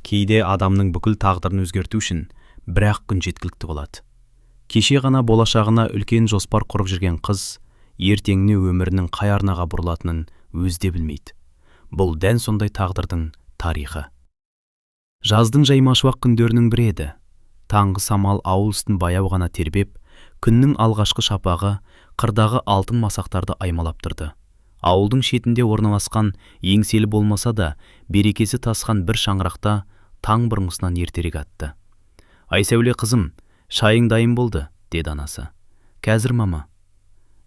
Кейде адамның бүкіл тағдырын өзгерту үшін бір-ақ күн жеткілікті болады. Кеше ғана болашағына үлкен жоспар құрып жүрген қыз ертеңіне өмірінің қай арнаға бұрылатынын өзі де білмейді. Бұл дән сондай тағдырдың тарихы. Жаздың жаймашуақ күндерінің бірі еді. Таңғы самал ауыл үстін баяу ғана тербеп, күннің алғашқы шапағы қырдағы алтын масақтарды аймалап тұрды. Ауылдың шетінде орналасқан еңселі болмаса да, берекесі тасқан бір шаңырақта таң бұрынғысынан ертерек атты. «Айсәуле қызым, шайың дайын болды», деді анасы. «Қазір, мама».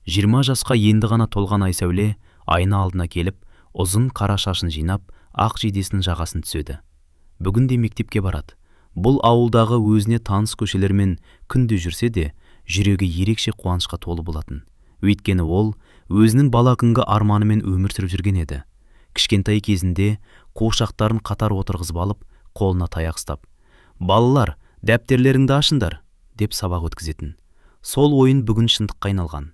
20 жасқа енді ғана толған Айсәуле айна алдына келіп, ұзын қара шашын жинап, ақ жейдесінің жағасын түседі. Бүгін де мектепке барады. Бұл ауылдағы өзіне таныс көшелермен күнде жүрсе де, жүрегі ерекше қуанышқа толы болатын. Өйткені ол өзінің бала күнгі арманымен өмір сүріп жүрген еді. Кішкентай кезінде қуыршақтарын қатар отырғызып алып, қолына таяқ ұстап, «Балалар, дәптерлеріңді ашыңдар», деп сабақ өткізетін. Сол ойын бүгін шындыққа айналған.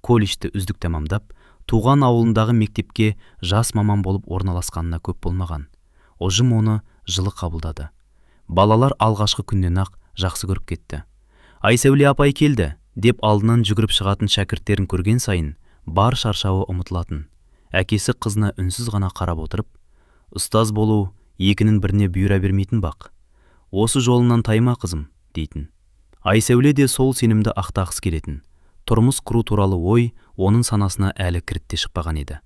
Колледжді үздік тәмамдап, туған ауылындағы мектепке жас маман болып орналасқанына көп болмаған. Ұжым оны жылы қабылдады. Балалар алғашқы күннен ақ жақсы көріп кетті. «Айсәуле апай келді», деп алдынан жүгіріп шығатын шәкірттерін көрген сайын бар шаршауы ұмытылатын. Әкесі қызына үнсіз ғана қарап отырып, «Ұстаз болу екінің біріне бұйыра бермейтін бақ. Осы жолынан тайма қызым», дейтін. Айсәуле де сол сенімді ақтағысы келетін. Тұрмыс құру туралы ой оның санасына әлі кіріп те шықпаған еді.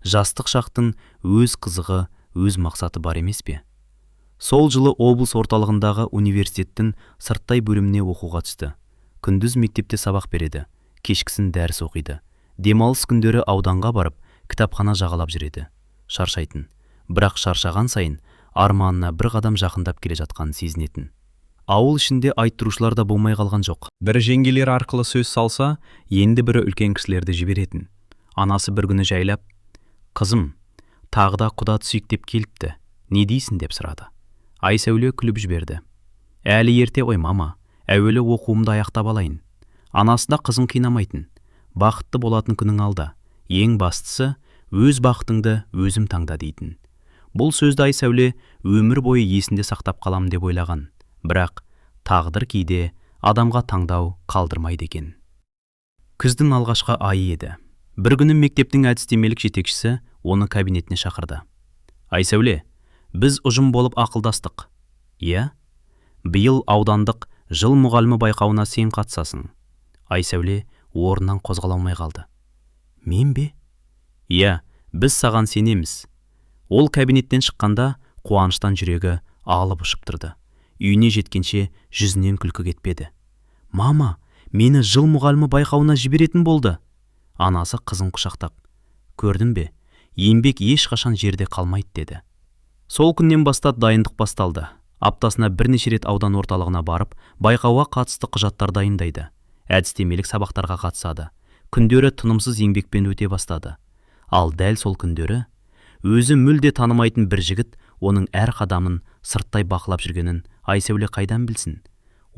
Жастық шақтың өз қызығы, өз мақсаты бар емес пе? Сол жылы облыс орталығындағы университеттің сырттай бөліміне оқуға түсті. Күндіз мектепте сабақ береді, кешкісін дәріс оқиды. Демалыс күндері ауданға барып, кітапхана жағалап жүреді. Шаршайтын. Бірақ шаршаған сайын арманына бір қадам жақындап келе жатқанын сезінетін. Ауыл ішінде айттырушылар да болмай қалған жоқ. Бірі жеңгелер арқылы сөз салса, енді бірі үлкен кісілерді жіберетін. Анасы бір күні жайлап, «Қызым, тағы да құда түсейік деп келіпті. Не дейсің?» деп сұрады. Айсәуле күліп жіберді. «Әлі ерте ғой, мама. Әуелі оқуымды аяқтап алайын». Анасы да қызын қинамайтын. «Бақытты болатын күнің алда. Ең бастысы, өз бақытыңды өзім таңда» дейтін. Бұл сөзді Айсәуле өмір бойы есінде сақтап қалам деп ойлаған. Бірақ тағдыр кейде адамға таңдау қалдырмайды екен. Күздің алғашқы айы еді. Бір күні мектептің әдістемелік жетекшісі оны кабинетіне шақырды. «Айсәуле, біз ұжым болып ақылдастық». «Иә? Биыл аудандық жыл мұғалімі байқауына сен қатысасың». Айсәуле орнынан қозғала алмай қалды. «Мен бе?» «Иә, біз саған сенеміз». Ол кабинеттен шыққанда қуаныштан жүрегі алып ұшып тұрды. Үйіне жеткенше жүзінен күлкі кетпеді. «Мама, мені жыл мұғалімі байқауына жіберетін болды». Анасы қызын құшақтап, «Көрдің бе, еңбек ешқашан жерде қалмайды» деді. Сол күннен бастап дайындық басталды. Аптасына бірнеше рет аудан орталығына барып, байқауға қатысты құжаттар дайындайды. Әдістемелік сабақтарға қатысады. Күндері тынымсыз еңбекпен өте бастады. Ал дәл сол күндері өзі мүлде танымайтын бір жігіт оның әр қадамын сырттай бақылап жүргенін Айсәуле қайдан білсін?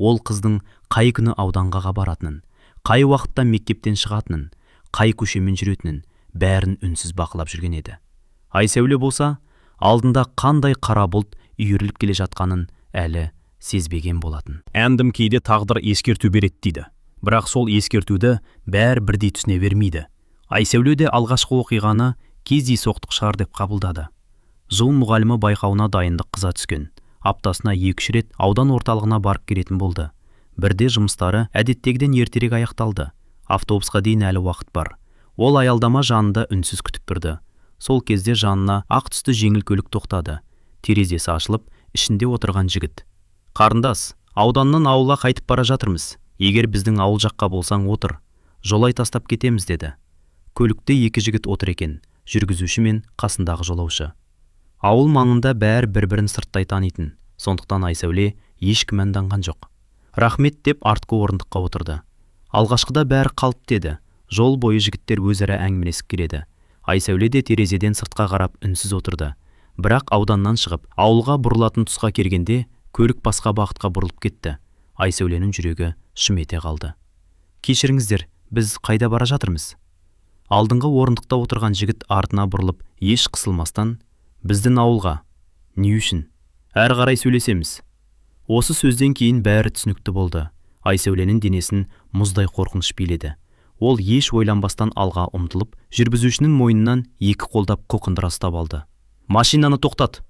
Ол қыздың қай күні ауданға баратынын, қай уақытта мектептен шығатынын, қай көшемен жүретінін бәрін үнсіз бақылап жүрген еді. Айсәуле болса, алдында қандай қара бұлт үйіріліп келе жатқанын әлі сезбеген болатын. Әндім кейде тағдыр ескерту береді дейді. Бірақ сол ескертуді бәрі бірдей түсіне бермейді. Айсәуле де алғашқы оқиғаны кездейсоқтық шығар деп қабылдады. Жыл мұғалімі байқауына дайындық қыза түскен. Аптасына 2-3 рет аудан орталығына барып келетін болды. Бірде жұмыстары әдеттегіден ертерек аяқталды. Автобусқа дейін әлі уақыт бар. Ол аялдама жанында үнсіз күтіп тұрды. Сол кезде жанына ақ түсті жеңіл көлік тоқтады. Терезесі ашылып, ішінде отырған жігіт. «Қарындас, ауданнан ауылға қайтып бара жатырмыз. Егер біздің ауыл жаққа болсаң отыр. Жолай тастап кетеміз» деді. Көлікте екі жігіт отыр екен, жүргізуші мен қасындағы жолаушы. Ауыл маңында бәрі бір-бірін сырттай танитын. Сондықтан Айсәуле еш күмәнданған жоқ. «Рахмет» деп артқы орындыққа отырды. Алғашқыда бәрі қалып деді. Жол бойы жігіттер өзара әңгімелесіп келеді. Айсәуле де терезеден сыртқа қарап үнсіз отырды. Бірақ ауданнан шығып, ауылға бұрылатын тұсқа келгенде, көлік басқа бағытқа бұрылып кетті. Айсәуленің жүрегі шым ете қалды. «Кешіріңіздер, біз қайда бара жатырмыз?» Алдыңғы орындықта отырған жігіт артына бұрылып, еш қысылмастан, «Біздің ауылға». «Не үшін?» Әрі қарай сөйлесеміз. Осы сөзден кейін бәрі түсінікті болды. Айсәуленің денесін мұздай қорқыныш биледі. Ол еш ойланбастан алға ұмтылып, жүргізушінің мойнынан екі қолдап қоқындыра ұстап алды. Машинаны тоқтат!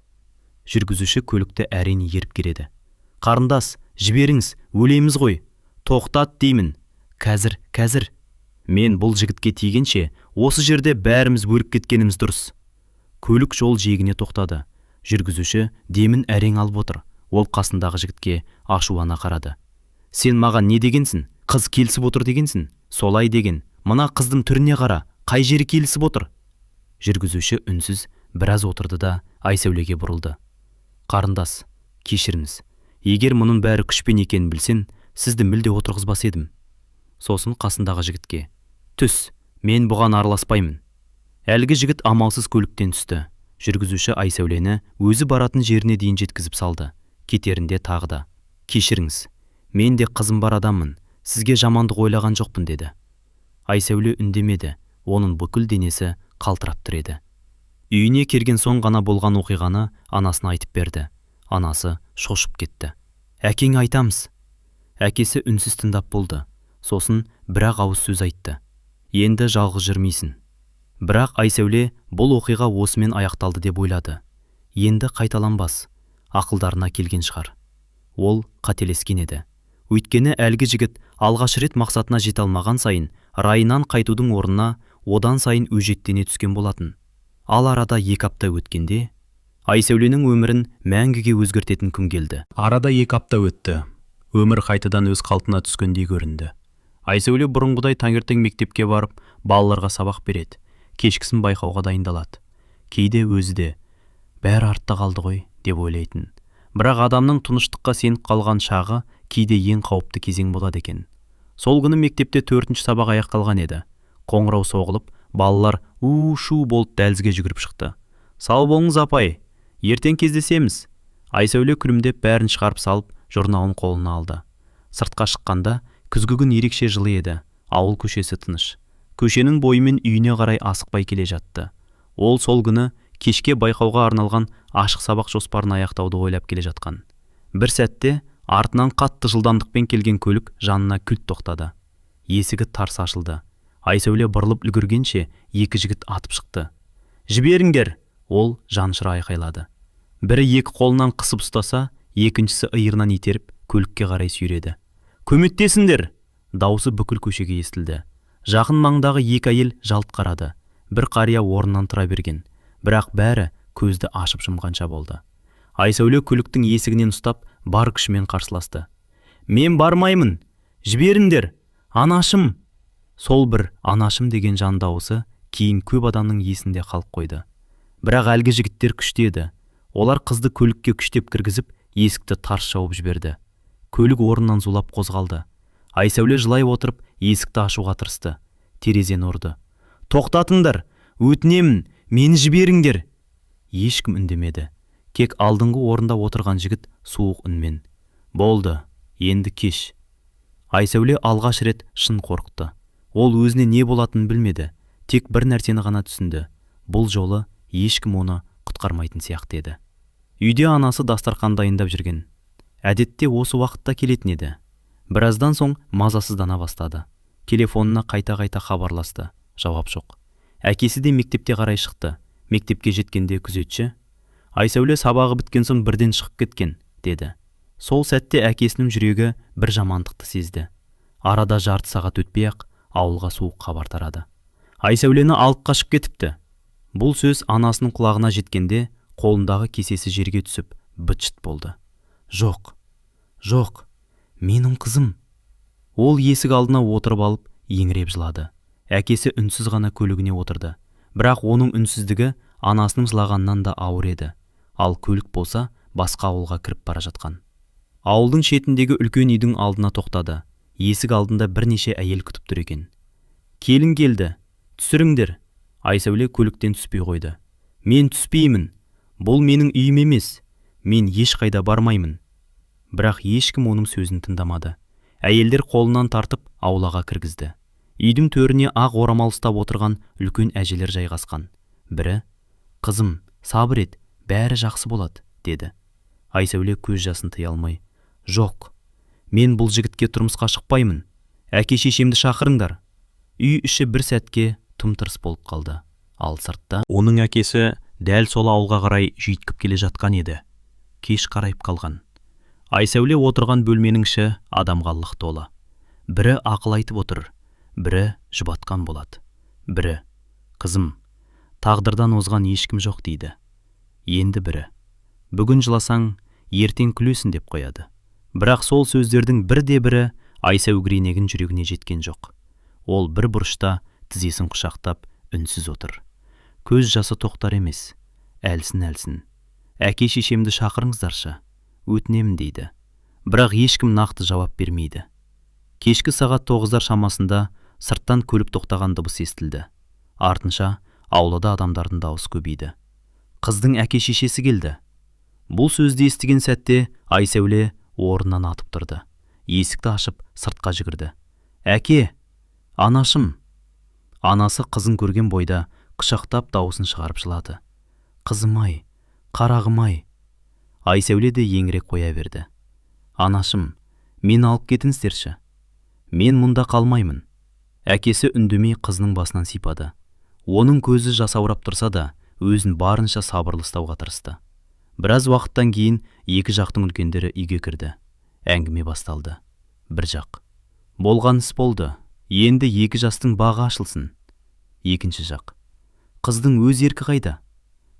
Жүргізуші көлікті әрене еріп келеді. Қарындас, жіберіңіз, өлеміз ғой. Тоқтат деймін. Қазір. Мен бұл жігітке тигенше, осы жерде бәріміз өліп кеткеніміз дұрыс. Көлік жол жиегіне тоқтады. Жүргізуші демін әрең алып отыр. Ол қасындағы жігітке ашулана қарады. Сен маған не дегенсің? Қыз келісіп отыр дегенсің? Солай деген. Мына қыздың түріне қара, қай жері келісіп отыр? Жүргізуші үнсіз біраз отырды да Айсәулеге бұрылды. Қарындас, кешіріңіз. Егер мұның бәрі күшпен екенін білсен, сізді мүлде отырғызбас едім. Сосын қасындағы жігітке: түс, мен бұған араласпаймын. Әлгі жігіт амалсыз көліктен түсті. Жүргізуші Айсәулені өзі баратын жеріне дейін жеткізіп салды. Кетерінде тағы да: кешіріңіз, мен де қызым бар адаммын, сізге жамандық ойлаған жоқпын деді. Айсәуле үндемеді, оның бүкіл денесі қалтырап тұр еді. Үйіне келген соң ғана болған оқиғаны анасына айтып берді. Анасы шошып кетті. Әкең айтамыз. Әкесі үнсіз тыңдап болды. Сосын бірақ ауыз сөз айтты. Енді жалғыз жүрмейсің. Бірақ Айсәуле бұл оқиға осымен аяқталды деп ойлады. Енді қайталанбас. Ақылдарына келген шығар. Ол қателескен еді. Өйткені әлгі жігіт алғаш рет мақсатына жете алмаған сайын райынан қайтудың орнына одан сайын өжеттене түскен болатын. Ал арада 2 апта өткенде Айсәуленің өмірін мәңгіге өзгертетін күн келді. Арада 2 апта өтті. Өмір қайтадан өз қалпына түскендей көрінді. Айсәуле бұрынғыдай таңертең мектепке барып, балаларға сабақ береді. Кешкісін байқауға дайындалады. Кейде өзі де бәрі артта қалды ғой деп ойлайтын. Бірақ адамның тыныштыққа сеніп қалған шағы кейде ең қауіпті кезең болады екен. Сол күні мектепте 4-ші сабақ аяқталған еді. Қоңырау соғылып, балалар у-шу болып дәлізге жүгіріп шықты. Сау болыңыз апай, ертең кездесеміз. Айсәуле күлімдеп бәрін шығарып салып, журналын қолына алды. Сыртқа шыққанда күзгі күн ерекше жылы еді. Ауыл көшесі тыныш. Көшенің бойымен үйіне қарай асықпай келе жатты. Ол сол күні кешке байқауға арналған ашық сабақ жоспарын аяқтауды ойлап келе жатқан. Бір сәтте артынан қатты жылдамдықпен келген көлік жанына кілт тоқтады. Есігі тарс ашылды. Айсәуле бұрылып үлгіргенше 2 жігіт атып шықты. Жіберіңдер! Ол жаншыра айқайлады. Бірі 2 қолынан қысып ұстаса, екіншісі иығынан итеріп көлікке қарай сүйреді. Көмектесіңдер! Даусы бүкіл көшеге естілді. Жақын маңдағы 2 әйел жалт қарады. Бір қария орнынан тұра берген. Бірақ бәрі көзді ашып жұмғанша болды. Айсәуле көліктің есігінен ұстап, бар күшімен қарсыласты. Мен бармаймын! Жіберіңдер! Анашым! Сол бір анашым деген жан дауысы кейін көп адамның есінде қалып қойды. Бірақ әлгі жігіттер күшті еді. Олар қызды көлікке күштеп кіргізіп, есікті тарс жауып жіберді. Көлік орнынан зулап қозғалды. Айсәуле жылай отырып, есікті ашуға тырысты. Терезені ұрды. Тоқтатыңдар! Өтінемін, мені жіберіңдер! Ешкім үндемеді. Кек алдыңғы орында отырған жігіт суық үнмен: болды, енді кеш. Айсәуле алғаш рет шын қорықты. Ол өзіне не болатынын білмеді. Тек бір нәрсені ғана түсінді. Бұл жолы ешкім оны құтқармайтын сияқты еді. Үйде анасы дастархан дайындап жүрген. Әдетте осы уақытта келетін еді. Біраздан соң мазасыздана бастады. Телефонына қайта-қайта хабарласты. Жауап жоқ. Әкесі де мектепте қарай шықты. Мектепке жеткенде күзетші: Айсәуле сабағы біткен соң бірден шығып кеткен, деді. Сол сәтте әкесінің жүрегі бір жамандықты сезді. Арада жарты сағат өтпей-ақ ауылға суық хабар тарады. Айсәулені алып қашып кетіпті. Бұл сөз анасының құлағына жеткенде қолындағы кесесі жерге түсіп быт-шыт болды. Жоқ, менің қызым. Ол есік алдына отырып алып еңіреп жылады. Әкесі үнсіз ғана көлігіне отырды. Бірақ оның үнсіздігі анасының жылағаннан да ауыр еді. Ал көлік болса басқа ауылға кіріп бара жатқан. Ауылдың шетіндегі үлкен үйдің алдына тоқтады. Есік алдында бірнеше әйел күтіп тұр екен. Келін келді, түсіріңдер. Айсәуле көліктен түспей қойды. Мен түспеймін. Бұл менің үйім емес. Мен ешқайда бармаймын. Бірақ ешкім оның сөзін тыңдамады. Әйелдер қолынан тартып аулаға кіргізді. Үйдің төріне ақ орамал ұстап отырған үлкен әжелер жайғасқан. Бірі: қызым, сабыр ет, бәрі жақсы болады, деді. Айсәуле көз жасын тыя алмай: «Жоқ, мен бұл жігітке тұрмысқа шықпаймын. Әке-шешемді шақырыңдар». Үй іші бір сәтке тым-тырыс болып қалды. Ал сыртта оның әкесі дәл сол ауылға қарай жүйткіп келе жатқан еді. Кеш қарайып қалған. Айсәуле отырған бөлменің іші адамға лық толы. Бірі ақыл айтып отыр, бірі жұбатқан болады. Бірі: «Қызым, тағдырдан озған ешкім жоқ» дейді. Енді бірі: «Бүгін жыласаң, ертең күлесің» деп қояды. Бірақ сол сөздердің бірде-бірі Айсәугренегін жүрегіне жеткен жоқ. Ол бір бұрышта тізесін құшақтап үнсіз отыр. Көз жасы тоқтар емес. Әлсін. «Әке-шешемді шақырыңыздаршы, өтінемін» дейді. Бірақ ешкім нақты жауап бермейді. Кешкі сағат 9-дар шамасында сырттан көлік тоқтаған дыбыс естілді. Артынша аулада адамдардың дауысы көбейді. Қыздың әке-шешесі келді. Бұл сөзді естіген сәтте Айсәуле орнынан атып тұрды. Есікті ашып сыртқа жүгірді. «Әке, анашым!» Анасы қызын көрген бойда құшақтап дауысын шығарып жылады. «Қызым-ай, қарағым-ай!» Айсәуле де еңірек қоя берді. «Анашым, мені алып кетіңіздерші. Мен мұнда қалмаймын». Әкесі үндемей қызының басынан сипады. Оның көзі жасаурап тұрса да, өзін барынша сабырлы ұстауға тырысты. Біраз уақыттан кейін екі жақтың үлкендері үйге кірді. Әңгіме басталды. Бір жақ: «Болған іс болды. Енді екі жастың бағы ашылсын». Екінші жақ: «Қыздың өз еркі қайда?»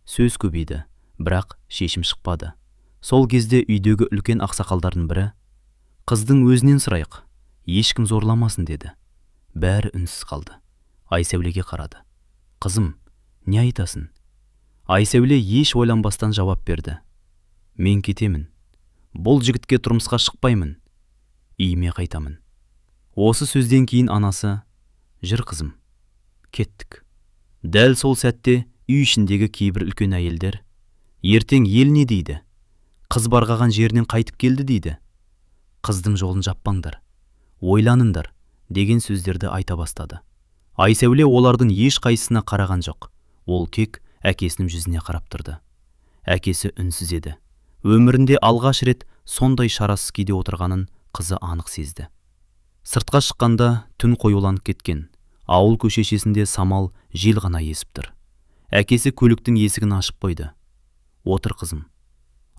Сөз көбейді, бірақ шешім шықпады. Сол кезде үйдегі үлкен ақсақалдардың бірі: «Қыздың өзінен сұрайық, ешкім зорламасын» деді. Бәрі үнсіз қалды. Айсәулеге қарады. «Қызым, не айтасың?» Айсәуле еш ойланбастан жауап берді: «Мен кетемін. Бұл жігітке тұрмысқа шықпаймын. Үйіме қайтамын». Осы сөзден кейін анасы: «Жүр қызым, кеттік». Дәл сол сәтте үй ішіндегі кейбір үлкен әйелдер: «Ертең ел не дейді? Қыз барғаған жерінен қайтып келді» дейді. «Қыздың жолын жаппаңдар, ойланыңдар» деген сөздерді айта бастады. Айсәуле олардың еш қайсысына қараған жоқ. Ол тек әкесінің жүзіне қарап тұрды. Әкесі үнсіз еді. Өмірінде алғаш рет сондай шарасыз күйде отырғанын қызы анық сезді. Сыртқа шыққанда түн қоюланып кеткен. Ауыл көшесінде самал жел ғана есіп тұр. Әкесі көліктің есігін ашып қойды. «Отыр қызым».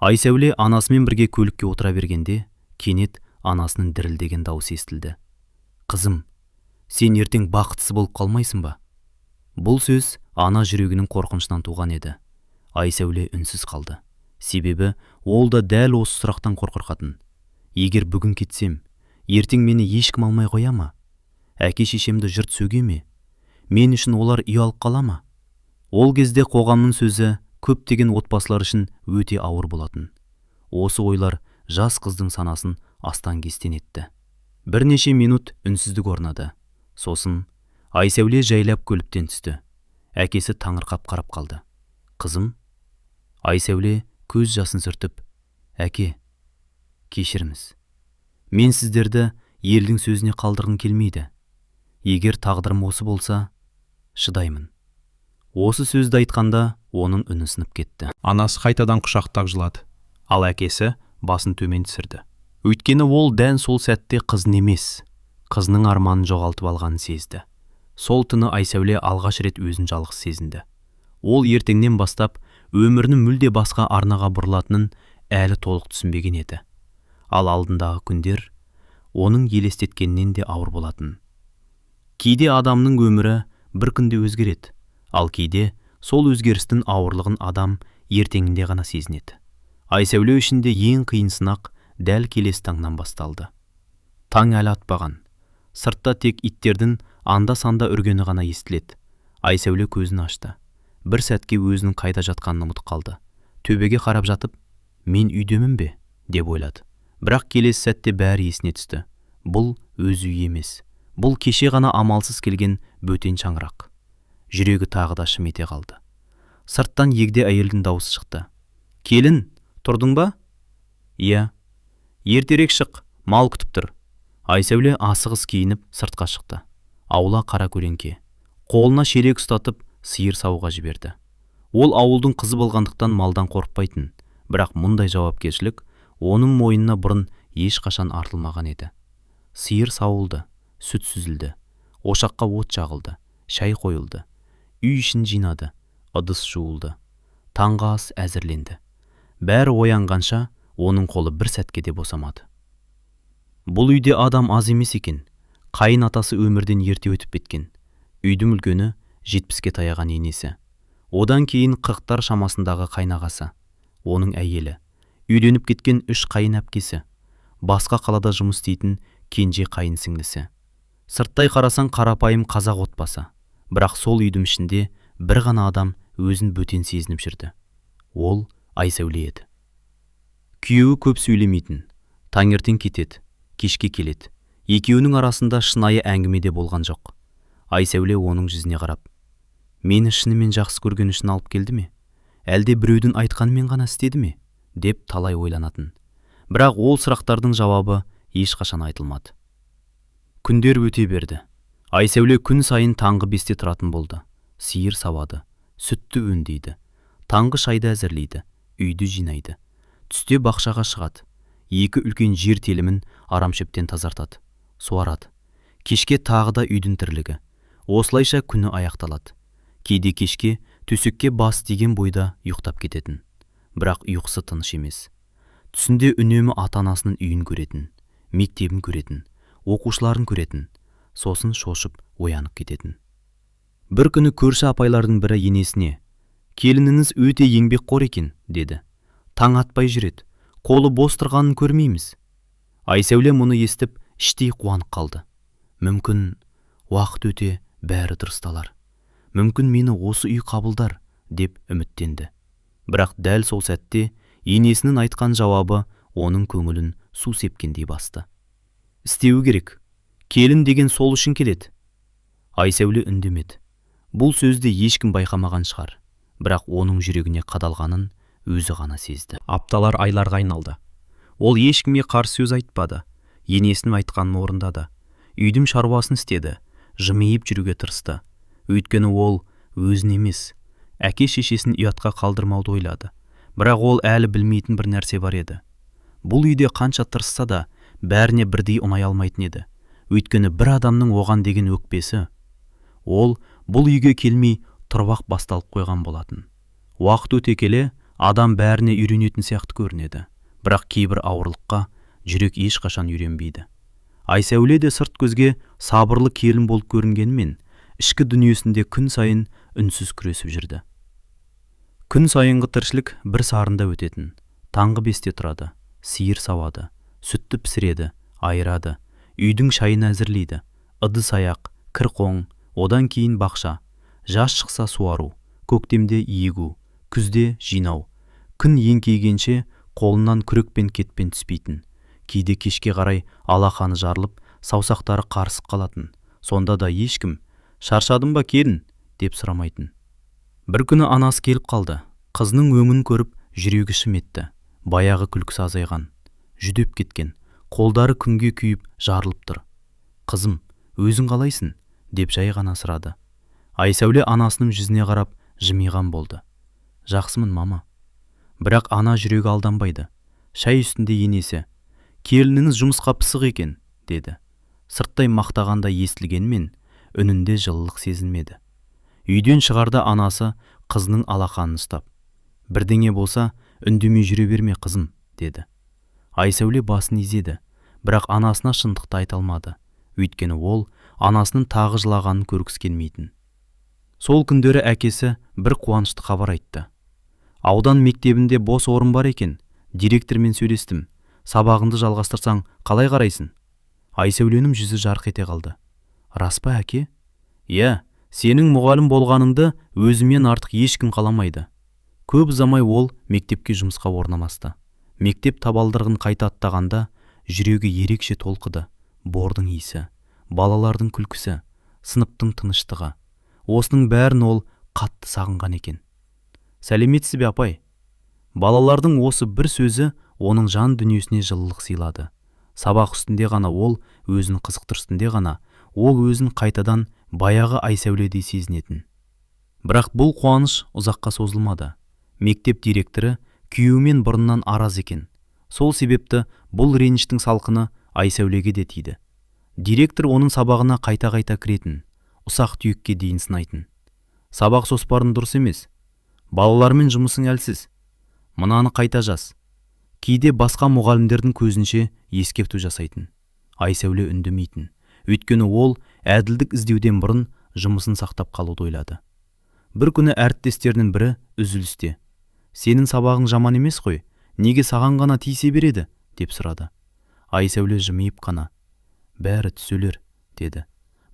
Айсәуле анасымен бірге көлікке отыра бергенде, кенет анасының дірілдеген дауысы естілді. «Қызым, сен ертең бақытсыз болып қалмайсың ба?» Бұл сөз ана жүрегінің қорқынышынан туған еді. Айсәуле үнсіз қалды. Себебі ол да дәл осы сұрақтан қорқырқатын. «Егер бүгін кетсем, ертең мені ешкім алмай қоя ма? Әке-шешемді жұрт сөге ме? Мен үшін олар ұялып қала ма?» Ол кезде қоғамның сөзі көптеген отбасылар үшін өте ауыр болатын. Осы ойлар жас қыздың санасын астан-кестен етті. Бірнеше минут үнсіздік орнады. Сосын Айсәуле жайлап көліктен түсті. Әкесі таңырқап қарап қалды. «Қызым?» Айсәуле көз жасын сүртіп: «Әке, кешіріңіз. Мен сіздерді елдің сөзіне қалдырғым келмейді. Егер тағдырым осы болса, шыдаймын». Осы сөзді айтқанда оның үні сынып кетті. Анасы қайтадан құшақтап жылады. Ал әкесі басын төмен түсірді. Өйткені ол дән сол сәтте қызын емес, қызының арманын жоғалтып алғанын сезді. Сол түні Айсәуле алғаш рет өзін жалғыз сезінді. Ол ертеңнен бастап өмірінің мүлде басқа арнаға бұрылатынын әлі толық түсінбеген еді. Ал алдындағы күндер оның елестеткеннен де ауыр болатын. Кейде адамның өмірі бір күнде өзгереді, ал кейде сол өзгерістің ауырлығын адам ертеңінде ғана сезінеді. Айсәуле үшінде ең қиын сынақ дәл келесі таңнан басталды. Таң әлі атпаған. Сыртта тек иттердің анда-санда үргені ғана естіледі. Айсәуле көзін ашты. Бір сәтке өзінің қайда жатқанын ұмытып қалды. Төбеге қарап жатып, «Мен үйдемін бе?» деп ойлады. Бірақ келесі сәтте бәрі есіне түсті. Бұл өз үй емес. Бұл кеше ғана амалсыз келген бөтен шаңырақ. Жүрегі тағы да шым ете қалды. Сырттан егде әйелдің дауысы шықты. «Келін, тұрдың ба?» «Иә». «Ертерек шық, мал күтіп тұр». Айсәуле асығыс киініп сыртқа шықты. Аула қара көлеңке. Қолына шелек ұстатып сиыр сауға жіберді. Ол ауылдың қызы болғандықтан малдан қорықпайтын, Бірақ мұндай жауапкершілік оның мойнына бұрын ешқашан артылмаған еді. Сиыр сауылды, сүт сүзілді, ошаққа от жағылды, шай қойылды, үй ішін жинады, ыдыс жуылды, таңғы ас әзірленді. Бәрі оянғанша оның қолы бір сәтке де босамады. Бұл үйде адам аз емес екен. Қайын атасы өмірден ерте өтіп кеткен. Үйдің үлкені 70-ке таяған енесі. Одан кейін 40-тар шамасындағы қайнағасы, оның әйелі, үйленіп кеткен 3 қайын әпкесі, басқа қалада жұмыс істейтін кенже қайын сіңлісі. Сырттай қарасаң қарапайым қазақ отбасы. Бірақ сол үйдің ішінде бір ғана адам өзін бөтен сезініп жүрді. Ол Айсәуле еді. Күйеуі көп сөйлемейтін, таңертең кетеді, кешке келеді. Екеуінің арасында шынайы әңгіме де болған жоқ. Айсәуле оның жүзіне қарап: «Мені шынымен жақсы көрген үшін алып келді ме? Әлде біреудің айтқанымен ғана істеді ме?» деп талай ойланатын. Бірақ ол сұрақтардың жауабы ешқашан айтылмады. Күндер өте берді. Айсәуле күн сайын таңғы 5-те тұратын болды. Сиыр сауады, сүтті өңдейді, таңғы шайды әзірлейді, үйді жинайды. Түсте бақшаға шығады. 2 үлкен жер телімін арамшөптен тазартады, суарады. Кешке тағы да үйдің тірлігі. Осылайша күні аяқталады. Кейде кешке төсекке бас тиген бойда ұйықтап кететін. Бірақ ұйқысы тыныш емес. Түсінде үнемі ата-анасының үйін көретін, мектебін көретін, оқушыларын көретін, сосын шошып оянып кететін. Бір күні көрші апайлардың бірі енесіне: «Келініңіз өте еңбекқор екен», деді. «Таң атпай жүреді, қолы бос тұрғанын көрмейміз». Айсәуле мұны естіп іштей қуанып қалды. Мүмкін уақыт өте бәрі дұрысталар. Мүмкін мені осы үй қабылдар деп үміттенді. Бірақ дәл сол сәтте енесінің айтқан жауабы оның көңілін су сепкендей басты. «Істеуі керек. Келін деген сол үшін келеді». Айсәуле үндемеді. Бұл сөзді ешкім байқамаған шығар. Бірақ оның жүрегіне қадалғанын өзі ғана сезді. Апталар айларға айналды. Ол ешкімге қарсы сөз айтпады. Енесінің айтқанын орындады. Үйдің шаруасын істеді. Жымиып жүруге тырысты. Өйткені ол өзін емес, әке-шешесін ұятқа қалдырмауды ойлады. Бірақ ол әлі білмейтін бір нәрсе бар еді. Бұл үйде қанша тырысса да бәріне бірдей ұнай алмайтын еді. Өйткені бір адамның оған деген өкпесі. Ол бұл үйге келмей тұрбақ басталып қойған болатын. Уақыт өте келе адам бәріне үйренетін сияқты көрінеді. Бірақ кейбір ауырлыққа жүрек ешқашан үйренбейді. Айсәуле де сырт көзге сабырлы келін болып көрінгенмен, ішкі дүниесінде күн сайын үнсіз күресіп жүрді. Күн сайынғы тіршілік бір сарында өтетін. Таңғы 5-те тұрады, сиыр сауады, сүтті пісіреді, айырады, үйдің шайын әзірлейді, ыдыс аяқ, кір-қоң, одан кейін бақша, жаз шықса суару, көктемде егу, күзде жинау. Күн еңкейгенше қолынан күрек пен кетпен түспейтін. Кейде кешке қарай алақаны жарылып, саусақтары қарысып қалатын. Сонда да ешкім «Шаршадың ба келін?» деп сұрамайтын. Бір күні анасы келіп қалды. Қызының өңін көріп жүрегі шым етті. Баяғы күлкісі азайған, жүдеп кеткен, қолдары күнге күйіп жарылып тұр. «Қызым, өзің қалайсың?» деп жай ғана сұрады. Айсәуле анасының жүзіне қарап жымиған болды. «Жақсымын, мама». Бірақ ана жүрегі алданбайды. Шай үстінде енесі: «Келініңіз жұмысқа пысық екен», деді. Сырттай мақтағанда естілгенмен, үнінде жылылық сезілмеді. Үйден шығарда анасы қызының алақанын ұстап: «Бірдеңе болса, үндемей жүре берме қызым», деді. Айсәуле басын изеді, бірақ анасына шындықты айта алмады. Өйткені ол анасының тағы жылағанын көргісі келмейтін. Сол күндері әкесі бір қуанышты хабар айтты. «Аудан мектебінде бос орын бар екен. Директормен сөйлестім. Сабағыңды жалғастырсаң қалай қарайсың?» Айсәуленің жүзі жарқ ете қалды. «Рас па, әке?» «Иә, сенің мұғалім болғаныңды өзімен артық ешкім қаламайды». Көп ұзамай ол мектепке жұмысқа орнамасты. Мектеп табалдырығын қайта аттағанда жүрегі ерекше толқыды. Бордың иісі, балалардың күлкісі, сыныптың тыныштығы. Осының бәрін ол қатты сағынған екен. «Сәлеметсіз бе, апай?» Балалардың осы бір сөзі оның жан дүниесіне жылылық сыйлады. Сабақ үстінде ғана ол өзін қызықтырсында ғана ол өзін қайтадан баяғы Айсәуледей сезінетін. Бірақ бұл қуаныш ұзаққа созылмады. Мектеп директоры күйеуімен бұрыннан араз екен. Сол себепті бұл реніштің салқыны Айсәулеге де тиді. Директор оның сабағына қайта-қайта кіретін, ұсақ түйекке дейін сынайтын. Сабақ жоспарын дұрыс емес. Балалармен жұмысың әлсіз. Мынаны қайта жаз. Кейде басқа мұғалімдердің көзінше ескерту жасайтын. Айсәуле үндемейтін. Өйткені ол әділдік іздеуден бұрын жұмысын сақтап қалуды ойлады. Бір күні әріптестерінің бірі үзілісте: «Сенің сабағың жаман емес қой, неге саған ғана тиісе береді?» деп сұрады. Айсәуле жымиып қана: «Бәрі түзелер» деді.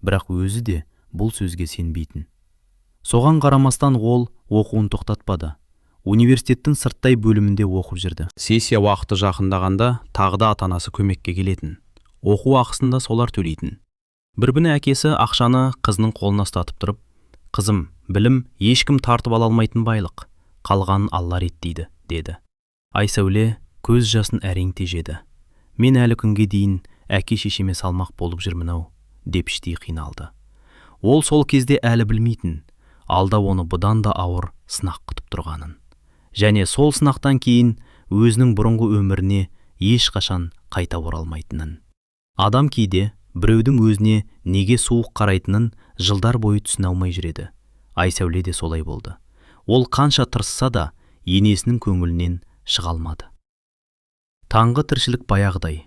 Бірақ өзі де бұл сөзге сенбейтін. Соған қарамастан ол оқуын тоқтатпады. Университеттің сырттай бөлімінде оқып жүрді. Сессия уақыты жақындағанда тағы да ата-анасы көмекке келетін. Оқу ақысында солар төлейтін. Бір күні әкесі ақшаны қызының қолына ұстатып тұрып: «Қызым, білім ешкім тартып ала алмайтын байлық. Қалғанын Алла реттейді» деді. Айсәуле көз жасын әрең тежеді. «Мен әлі күнге дейін әке-шешеме салмақ болып жүрмін-ау» деп іштей қиналды. Ол сол кезде әлі білмейтін, алда оны бұдан да ауыр сынақ күтіп тұрғанын. Және сол сынақтан кейін өзінің бұрынғы өміріне ешқашан қайта оралмайтынын. Адам кейде біреудің өзіне неге суық қарайтынын жылдар бойы түсіне алмай жүреді. Айсәуле де солай болды. Ол қанша тырысса да енесінің көңілінен шыға алмады. Таңғы тіршілік баяғыдай.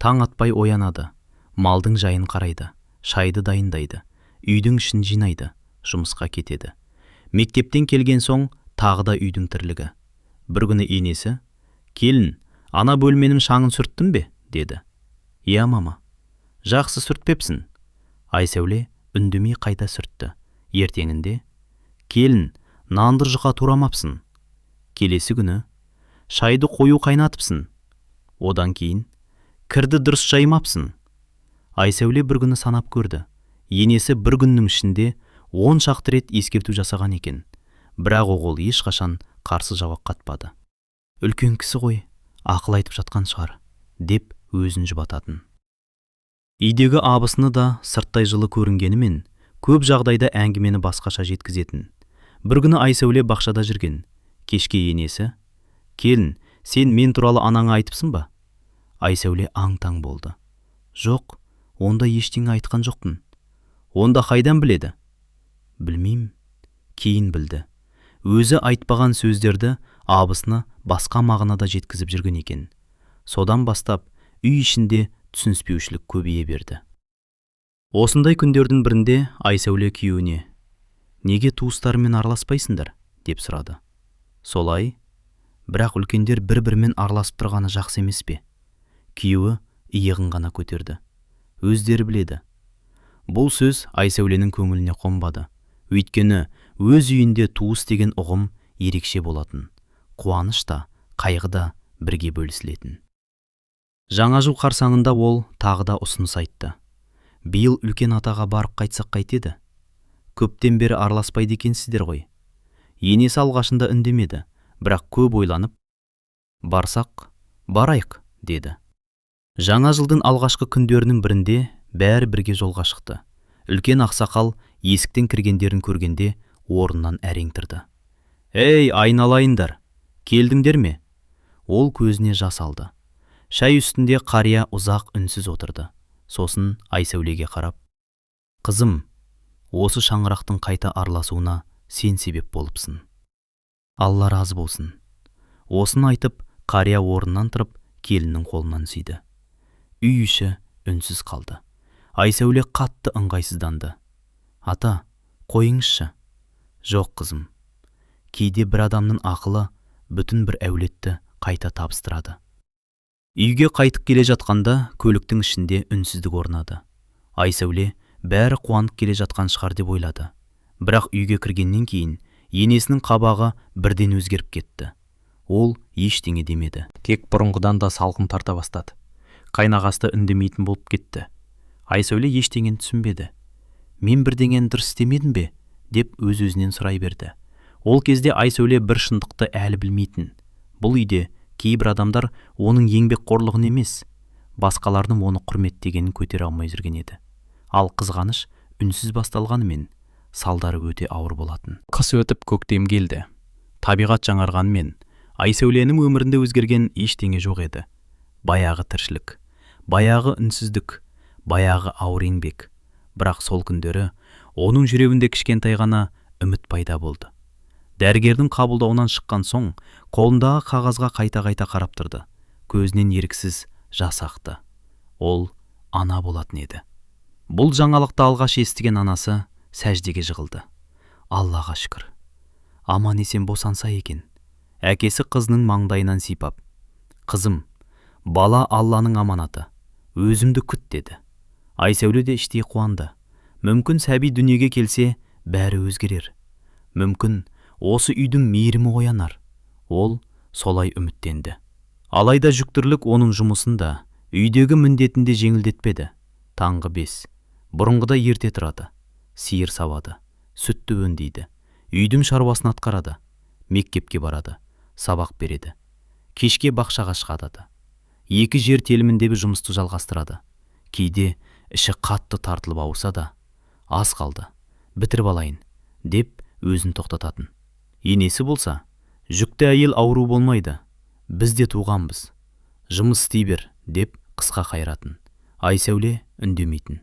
Таң атпай оянады, малдың жайын қарайды, шайды дайындайды, үйдің ішін жинайды, жұмысқа кетеді. Мектептен келген соң тағы да үйдің тірлігі. Бір күні енесі: «Келін, ана бөлменің шаңын сүрттің бе?» деді. «Иә, мама». «Жақсы сүртпепсің». Айсәуле үндемей қайта сүртті. Ертеңінде: «Келін, нанды жұқа турамапсың». Келесі күні: «Шайды қою қайнатыпсың». Одан кейін: «Кірді дұрыс жаймапсың». Айсәуле бір күні санап көрді. Енесі бір күннің ішінде 10 шақты рет ескерту жасаған екен. Бірақ ол ешқашан қарсы жауап қатпады. «Үлкен кісі ғой, ақыл айтып жатқан шығар» деп өзін жұбататын. Үйдегі абысыны да сырттай жылы көрінгенімен көп жағдайда әңгімені басқаша жеткізетін. Бір күні Айсәуле бақшада жүрген. Кешке енесі: «Келін, сен мен туралы анаңа айтыпсың ба?» Айсәуле аң-таң болды. «Жоқ, онда ештеңе айтқан жоқпын». «Онда қайдан біледі?» «Білмеймін». Кейін білді. Өзі айтпаған сөздерді абысыны басқа мағынада жеткізіп жүрген екен. Содан бастап үй ішінде түсініспеушілік көбейе берді. Осындай күндердің бірінде Айсәуле күйеуіне: «Неге туыстарымен араласпайсыңдар?» деп сұрады. «Солай, бірақ үлкендер бір-бірімен араласып тұрғаны жақсы емес пе?» Күйеуі иығын ғана көтерді. Өздері біледі. Бұл сөз Айсәуленің көңіліне қонбады. Өйткені өз үйінде туыс деген ұғым ерекше болатын. Қуаныш та, қайғы да бірге бөлісілетін. Жаңа жыл қарсаңында ол тағы да ұсыныс айтты. «Биыл үлкен атаға барып қайтсақ қайтеді? Көптен бері араласпайды екенсіздер ғой». Енесі алғашында үндемеді, бірақ көп ойланып: «Барсақ, барайық» деді. Жаңа жылдың алғашқы күндерінің бірінде бәрі бірге жолға шықты. Үлкен ақсақал есіктен кіргендерін көргенде орнынан әрең тұрды. «Ей, айналайындар, келдіңдер ме?» Ол көзіне жас алды. Шай үстінде қария ұзақ үнсіз отырды. Сосын Айсәулеге қарап: «Қызым, осы шаңырақтың қайта араласуына сен себеп болыпсың. Алла разы болсын». Осын айтып, қария орнынан тұрып, келіннің қолынан сүйді. Үй іші үнсіз қалды. Айсәуле қатты ыңғайсызданды. «Ата, қойыңызшы». «Жоқ, қызым. Кейде бір адамның ақылы бүтін бір әулетті қайта табыстырады». Үйге қайтып келе жатқанда көліктің ішінде үнсіздік орнады. Айсәуле бәрі қуанып келе жатқан шығар деп ойлады. Бірақ үйге кіргеннен кейін енесінің қабағы бірден өзгеріп кетті. Ол ештеңе демеді. Тек бұрынғыдан да салқын тарта бастады. Қайнағасы үндемейтін болып кетті. Айсәуле ештеңені түсінбеді. «Мен бірдеңені дұрыс істемедім бе?» деп өз-өзінен сұрай берді. Ол кезде Айсәуле бір шындықты әлі білмейтін. Бұл үйде кейбір адамдар оның еңбекқорлығын емес, басқалардың оны құрметтегенін көтере алмай жүрген еді. Ал қызғаныш үнсіз басталғанымен салдары өте ауыр болатын. Қыс өтіп көктем келді. Табиғат жаңарғанымен Айсәуленің өмірінде өзгерген ештеңе жоқ еді. Баяғы тіршілік, баяғы үнсіздік, баяғы ауыр еңбек. Бірақ сол күндері оның жүрегінде кішкентай ғана үміт пайда болды. Дәрігердің қабылдауынан шыққан соң, қолындағы қағазға қайта-қайта қарап тұрды. Көзінен еріксіз жас ақты. Ол ана болатын еді. Бұл жаңалықты алғаш естіген анасы сәждеге жығылды. Аллаға шүкір. Аман есен босанса екен. Әкесі қызының маңдайынан сипап, «Қызым, бала Алланың аманаты. Өзімді күт» деді. Айсәуле де іштей қуанды. Мүмкін сәби дүниеге келсе, бәрі өзгерер. Мүмкін осы үйдің мейірімі оянар. Ол солай үміттенді. Алайда жүктілік оның жұмысында, үйдегі міндетінде жеңілдетпеді. Таңғы 5. Бұрынғыда ерте тұрады. Сиыр сауады, сүтті өңдейді. Үйдің шаруасын атқарады. Мектепке барады, сабақ береді. Кешке бақшаға шығады. 2 жер теліміндегі жұмысты жалғастырады. Кейде іші қатты тартылып ауырса да, аз қалды, бітіріп алайын деп өзін тоқтататын. Енесі болса, жүкті әйел ауру болмайды. Біз де туғанбыз. Жұмыс істей бер деп қысқа қайратын. Айсәуле үндемейтін.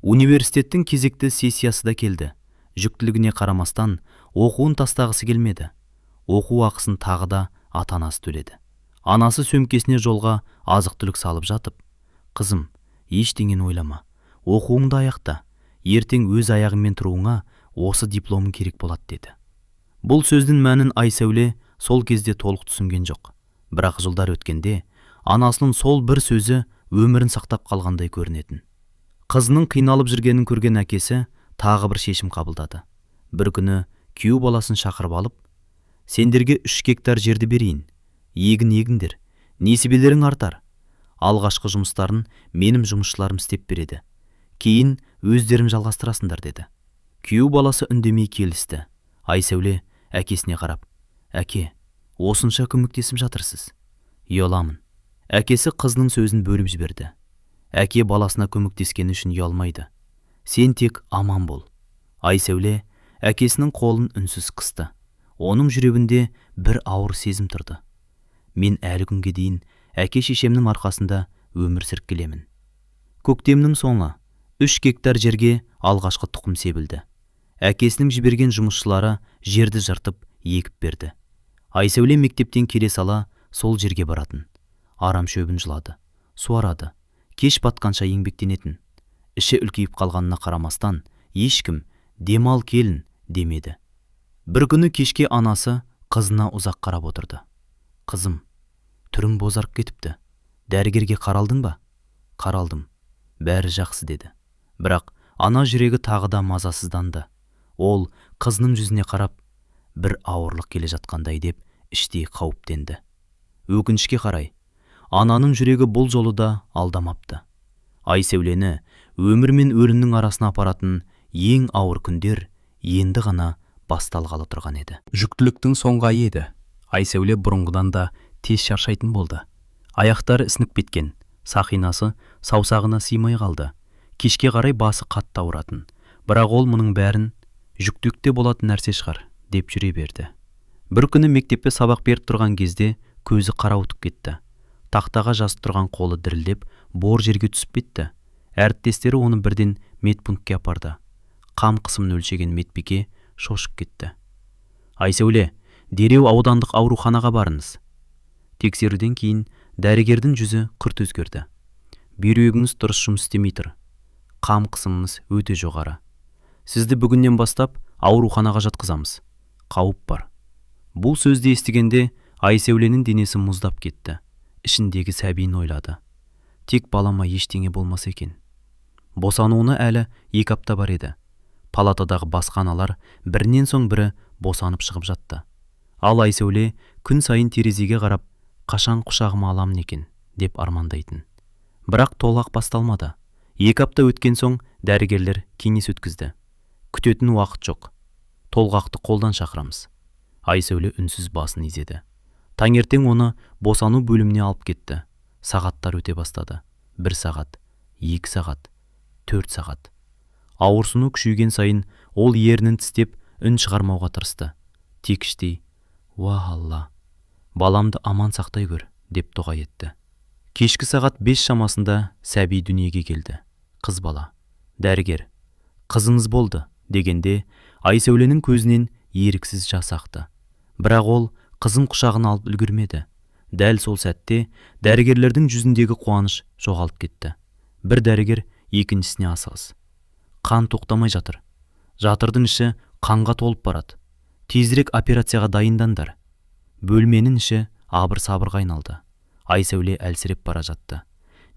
Университеттің кезекті сессиясы да келді. Жүктілігіне қарамастан оқуын тастағысы келмеді. Оқу ақысын тағы да ата-анасы төледі. Анасы сөмкесіне жолға азық-түлік салып жатып, «Қызым, ештеңені ойлама. Оқуыңды аяқта. Ертең өз аяғыңмен тұруыңа осы дипломың керек болады» деді. Бұл сөздің мәнін Айсәуле сол кезде толық түсінген жоқ. Бірақ жылдар өткенде анасының сол бір сөзі өмірін сақтап қалғандай көрінетін. Қызының қиналып жүргенін көрген әкесі тағы бір шешім қабылдады. Бір күні күйеу баласын шақырып алып, «Сендерге 3 гектар жерді берейін. Егін егіңдер, несібелерің артар. Алғашқы жұмыстарын менің жұмысшыларым істеп береді. Кейін өздерің жалғастырасыңдар» деді. Күйеу баласы үндемей келісті. Айсәуле әкесіне қарап, «Әке, осынша көмектесіп жатырсыз». «Ұяламын». Әкесі қызының сөзін бөліп жіберді. Әке баласына көмектескені үшін ұялмайды. «Сен тек аман бол». Айсәуле әкесінің қолын үнсіз қысты. Оның жүрегінде бір ауыр сезім тұрды. «Мен әлі күнге дейін әке шешемнің арқасында өмір сүріп келемін». Көктемнің соңы 3 гектар жерге алғашқы тұқым себілді. Әкесінің жіберген жұмысшылары жерді жыртып егіп берді. Айсәуле мектептен келе сала сол жерге баратын. Арам шөбін жылады, суарады, кеш батқанша еңбектенетін. Іші үлкейіп қалғанына қарамастан, ешкім «Демал келін» демеді. Бір күні кешке анасы қызына ұзақ қарап отырды. «Қызым, түрің бозарып кетіпті. Дәрігерге қаралдың ба?» «Қаралдым. Бәрі жақсы» деді. Бірақ ана жүрегі тағы да мазасызданды. Ол қызының жүзіне қарап, бір ауырлық келе жатқандай деп іштей қауіптенді. Өкінішке қарай, ананың жүрегі бұл жолы да алдамапты. Айсәулені өмір мен өлімнің арасына апаратын ең ауыр күндер енді ғана басталғалы тұрған еді. Жүктіліктің соңғы айы еді. Айсәуле бұрынғыдан да тез шаршайтын болды. Аяқтары ісініп кеткен, сақинасы саусағына сыймай қалды. Кешке қарай басы қатты ауыратын. Бірақ ол мұның бәрін жүктілікте болатын нәрсе шығар деп жүре берді. Бір күні мектепте сабақ беріп тұрған кезде көзі қарауытып кетті. Тақтаға жазып тұрған қолы дірілдеп, бор жерге түсіп кетті. Әріптестері оны бірден медпунктке апарды. Қам қысымын өлшеген медбике шошып кетті. «Айсәуле, дереу аудандық ауруханаға барыңыз». Тексеруден кейін дәрігердің жүзі күрт өзгерді. «Бүйрегіңіз дұрыс жұмыс істемей тұр. Қам қысымыңыз өте жоғары. Сізді бүгіннен бастап ауруханаға жатқызамыз. Қауіп бар». Бұл сөзді естігенде Айсәуленің денесі мұздап кетті. Ішіндегі сәбиін ойлады. Тек балама ештеңе болмаса екен. Босануына әлі 2 апта бар еді. Палатадағы басқа аналар бірінен соң бірі босанып шығып жатты. Ал Айсәуле күн сайын терезеге қарап, «Қашан құшағыма аламын екен» деп армандайтын. Бірақ толғақ басталмады. 2 апта өткен соң дәрігерлер кеңес өткізді. «Күтетін уақыт жоқ. Толғақты қолдан шақырамыз». Айсәуле үнсіз басын изеді. Таңертең оны босану бөліміне алып кетті. Сағаттар өте бастады. 1 сағат, 2 сағат, 4 сағат. Ауырсыну күшейген сайын ол ернін тістеп үн шығармауға тырысты. Тек іштей, «Уа Алла, баламды аман сақтай көр, деп дұға етті. Кешкі сағат 5 шамасында сәби дүниеге келді. Қыз бала. Дәрігер, қызыңыз болды, дегенде Айсәуленің көзінен еріксіз жас ақты. Бірақ ол қызын құшағына алып үлгермеді. Дәл сол сәтте дәрігерлердің жүзіндегі қуаныш жоғалып кетті. Бір дәрігер екіншісіне асығыс. Қан тоқтамай жатыр. Жатырдың іші қанға толып барады. Тезірек операцияға дайындандар. Бөлменің іші абыр-сабырға айналды. Айсәуле әлсіреп бара жатты.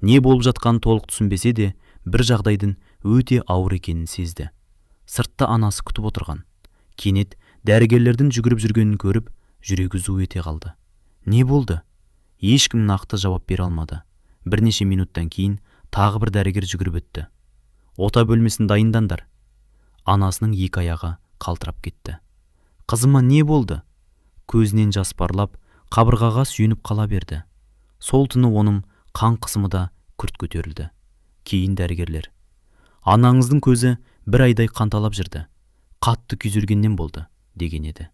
Не болып жатқанын толық түсінбесе де, бір жағдайдың өте ауыр екенін сезді. Сыртта анасы күтіп отырған. Кенет дәрігерлердің жүгіріп жүргенін көріп, жүрегі зу ете қалды. Не болды? Ешкім нақты жауап бере алмады. Бірнеше минуттан кейін тағы бір дәрігер жүгіріп өтті. Ота бөлмесін дайындандар. Анасының екі аяғы қалтырап кетті. Қызыма не болды? Көзінен жас парлап, қабырғаға сүйеніп қала берді. Сол түні оның қан қысымы да күрт көтерілді. Кейін дәрігерлер: анаңыздың көзі бір айдай қанталап жүрді. Қатты күйзелгеннен болды, деген еді.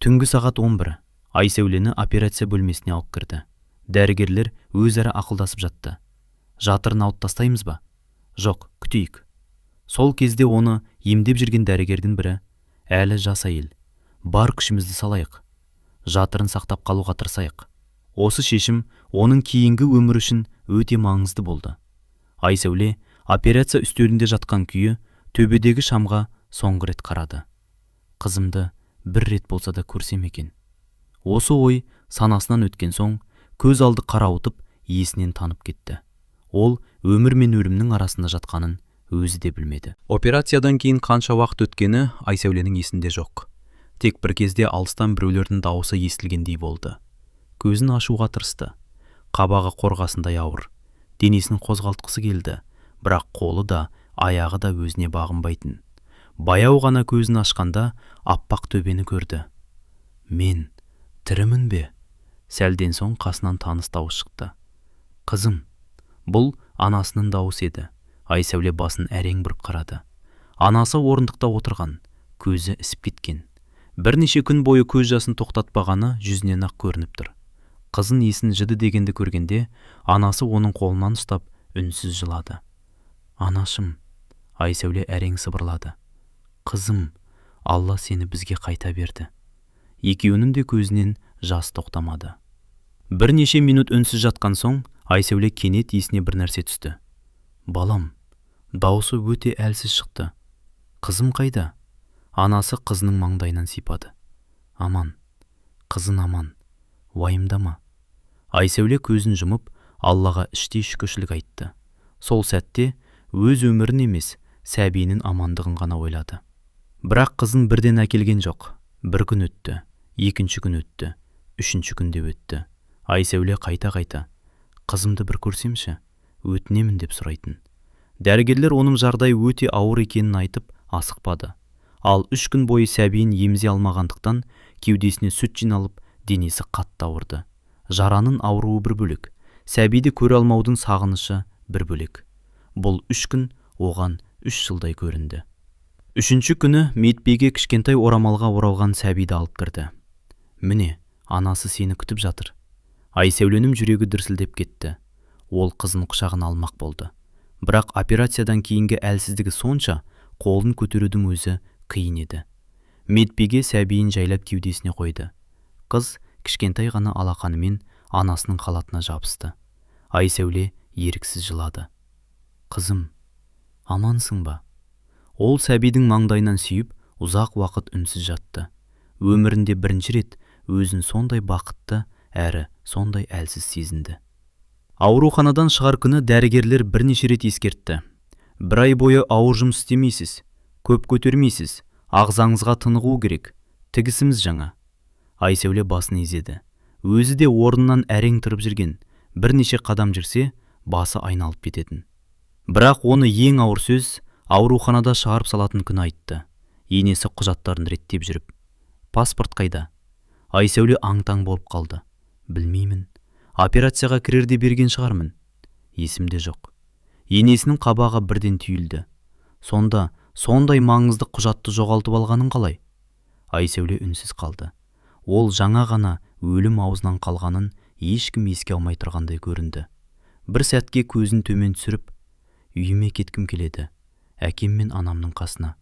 Түнгі сағат 11. Айсәулені операция бөлмесіне алып кірді. Дәрігерлер өзара ақылдасып жатты. Жатырын алып тастаймыз ба? Жоқ, күтейік. Сол кезде оны емдеп жүрген дәрігердің бірі: әлі жас әйел, бар күшімізді салайық. Жатырын сақтап қалуға тырысайық. Осы шешім оның кейінгі өмірі үшін өте маңызды болды. Айсәуле операция үстелінде жатқан күйі төбедегі шамға соңғы рет қарады. Қызымды бір рет болса да көрсем екен. Осы ой санасынан өткен соң, көз алды қарауытып, есінен танып кетті. Ол өмір мен өлімнің арасында жатқанын өзі де білмеді. Операциядан кейін қанша уақыт өткені Айсәуленің есінде жоқ. Тек бір кезде алыстан біреулердің дауысы естілгендей болды. Көзін ашуға тырысты. Қабағы қорғасындай ауыр. Денесін қозғалтқысы келді, бірақ қолы да, аяғы да өзіне бағынбайтын. Баяу ғана көзін ашқанда аппақ төбені көрді. Мен тірімін бе? Сәлден соң қасынан таныс дауыс шықты. Қызым. Бұл анасының дауысы еді. Айсәуле басын әрең бұрып қарады. Анасы орындықта отырған, көзі ісіп кеткен. Бірнеше күн бойы көз жасын тоқтатпағаны жүзінен ақ көрініп тұр. Қызын есін жіді дегенді көргенде, анасы оның қолынан ұстап, үнсіз жылады. Анашым, Айсәуле әрең сыбырлады. Қызым, Алла сені бізге қайта берді. Екеуінің де көзінен жас тоқтамады. Бірнеше минут үнсіз жатқан соң, Айсәуле кенет есіне бір нәрсе түсті. Балам, дауысы өте әлсіз шықты. Қызым қайда? Анасы қызының маңдайынан сипады. Аман, қызын аман, уайымдама. Айсәуле көзін жұмып, Аллаға іштей шүкіршілік айтты. Сол сәтте өз өмірін емес, сәбиінің амандығын ғана ойлады. Бірақ қызын бірден әкелген жоқ. Бір күн өтті, екінші күн өтті, үшінші күнде өтті. Айсәуле қайта-қайта: қызымды бір көрсемші, өтінемін деп сұрайтын. Дәрігерлер оның жағдайы өте ауыр екенін айтып асықпады. Ал 3 күн бойы сәбиін емізе алмағандықтан кеудесіне сүт жиналып, денесі қатты ауырды. Жараның ауруы бір бөлек, сәбиді көре алмаудың сағынышы бір бөлек. Бұл 3 күн оған 3 жылдай көрінді. 3-ші күні медбике кішкентай орамалға оралған сәбиді алып кірді. Міне, анасы сені күтіп жатыр. Айсәуленің жүрегі дүрсілдеп кетті. Ол қызын құшағына алмақ болды. Бірақ операциядан кейінгі әлсіздігі сонша, қолын көтерудің өзі қиын еді. Медбике сәбиін жайлап кеудесіне қойды. Қыз кішкентай ғана алақанымен анасының халатына жабысты. Айсәуле еріксіз жылады. Қызым, амансың ба? Ол сәбидің маңдайынан сүйіп, ұзақ уақыт үнсіз жатты. Өмірінде бірінші рет өзін сондай бақытты әрі сондай әлсіз сезінді. Ауруханадан шығар күні дәрігерлер бірнеше рет ескертті. Бір ай бойы ауыр жұмыс істемейсіз, көп көтермейсіз, ағзаңызға тынығу керек, тігісіміз жаңа. Айсәуле басын изеді. Өзі де орнынан әрең тұрып жүрген, бірнеше қадам жүрсе, басы айналып кететін. Бірақ оны ең ауыр сөз ауруханада шығарып салатын күн айтты. Енесі құжаттарын реттеп жүріп. Паспорт қайда? Айсәуле аң-таң болып қалды. Білмеймін. Операцияға кірерде берген шығармын. Есімде жоқ. Енесінің қабағы бірден түйілді. Сонда, сондай маңызды құжатты жоғалтып алғанын қалай? Айсәуле үнсіз қалды. Ол жаңа ғана өлім аузынан қалғанын ешкім еске алмай тұрғандай көрінді. Бір сәтке көзін төмен түсіріп, үйіме кеткім келеді, әкем мен анамның қасына,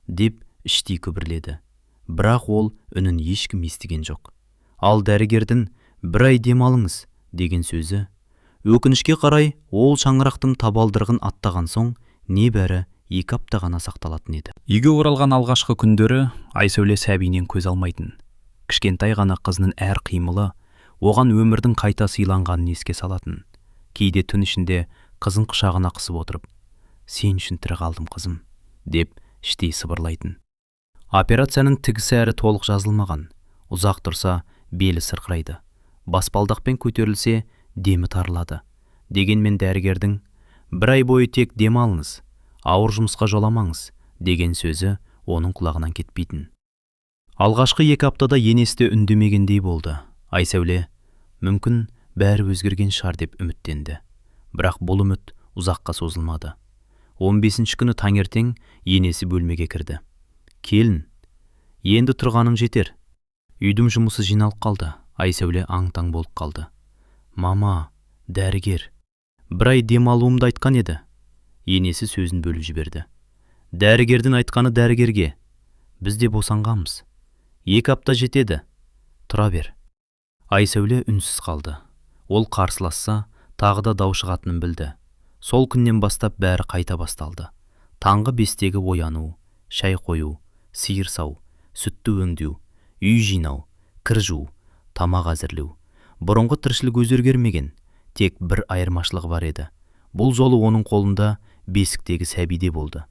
деп іштей күбірледі. Бірақ ол үнін ешкім естіген жоқ. Ал дәрігердің «бір ай демалыңыз» деген сөзі, өкінішке қарай ол шаңырақтың табалдырығын аттаған соң небәрі 2 апта ғана сақталатын еді. Үйге оралған алғашқы күндері Айсәуле сәбинен көз алмайтын. Кішкентай ғана қызының әр қимылы оған өмірдің қайта сыйланғанын еске салатын. Кейде түн ішінде қызын құшағына қысып отырып, «Сен үшін тірі қалдым қызым», деп іштей сыбырлайтын. Операцияның тігісі әрі толық жазылмаған. Ұзақ тұрса, белі сырқырайды. Баспалдақпен көтерілсе, демі тарылады. Дегенмен дәрігердің «бір ай бойы тек демалыңыз, ауыр жұмысқа жоламаңыз» деген сөзі оның құлағынан кетпейтін. Алғашқы 2 аптада енесте үндемегендей болды. Айсәуле, мүмкін бәрі өзгерген шығар деп үміттенді. Бірақ бұл үміт ұзаққа созылмады. 15-ші күні таңертең енесі бөлмеге кірді. «Келін, енді тұрғаның жетер. Үйдің жұмысы жиналып қалды». Айсәуле аң-таң болып қалды. «Мама, дәрігер, 1 ай демалуымды айтқан еді». Енесі сөзін бөліп жіберді. «Дәрігердің айтқаны дәрігерге. Біз де босанғанбыз. 2 апта жетеді. Тұра бер». Айсәуле үнсіз қалды. Ол қарсыласса, тағы да дау шығатынын білді. Сол күннен бастап бәрі қайта басталды. Таңғы 5-тегі ояну, шай қою, сиыр сау, сүтті өңдеу, үй жинау, кір жуу, тамақ әзірлеу. Бұрынғы тіршілік өзгермеген, тек бір айырмашылығы бар еді. Бұл жолы оның қолында бесіктегі сәбиде болды.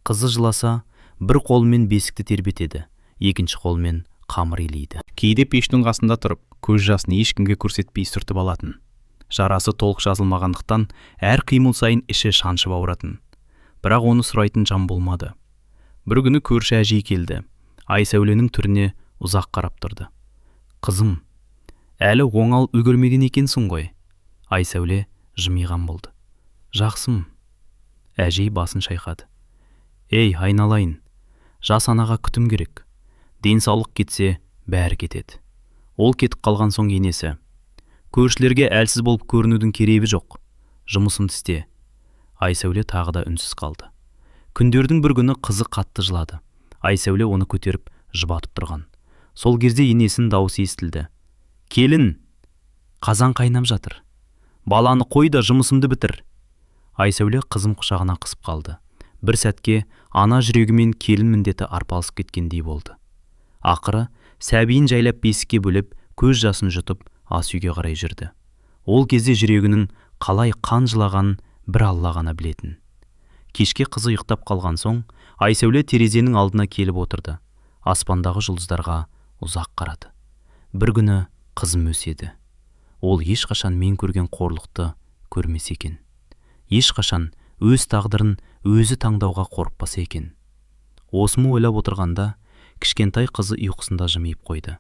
Қызы жыласа, бір қолымен бесікті тербетеді, екінші қолмен қамыр илейді. Кейде пештің қасында тұрып, көз жасын ешкімге көрсетпей сүртіп алатын. Жарасы толық жазылмағандықтан әр қимыл сайын іші шаншып ауыратын. Бірақ оны сұрайтын жан болмады. Бір күні көрші әжей келді. Айсәуленің түріне ұзақ қарап тұрды. «Қызым, әлі оңал үлгермеген екенсің ғой». Айсәуле жымиған болды. «Жақсым». Әжей басын шайқады. «Ей, айналайын, жас анаға күтім керек. Денсаулық кетсе, бәрі кетеді». Ол кетіп қалған соң енесі: «Көршілерге әлсіз болып көрінудің керегі жоқ. Жұмысымды істе». Айсәуле тағы да үнсіз қалды. Күндердің бір күні қызы қатты жылады. Айсәуле оны көтеріп жұбатып тұрған. Сол кезде енесінің дауысы естілді. «Келін, қазан қайнап жатыр. Баланы қой да жұмысымды бітір». Айсәуле қызым құшағына қысып қалды. Бір сәтке ана жүрегімен келін міндеті арпалысып кеткендей болды. Ақыры сәбиін жайлап бесікке бөліп, көз жасын жұтып, ас үйге қарай жүрді. Ол кезде жүрегінің қалай қан жылағанын бір Алла ғана білетін. Кешке қызы ұйықтап қалған соң, Айсәуле терезенің алдына келіп отырды. Аспандағы жұлдыздарға ұзақ қарады. Бір күні қызым өседі. Ол ешқашан мен көрген қорлықты көрмес екен. Ешқашан өз тағдырын өзі таңдауға қорықпас екен. Осыны ойлап отырғанда, кішкентай қызы ұйқысында жымиып қойды.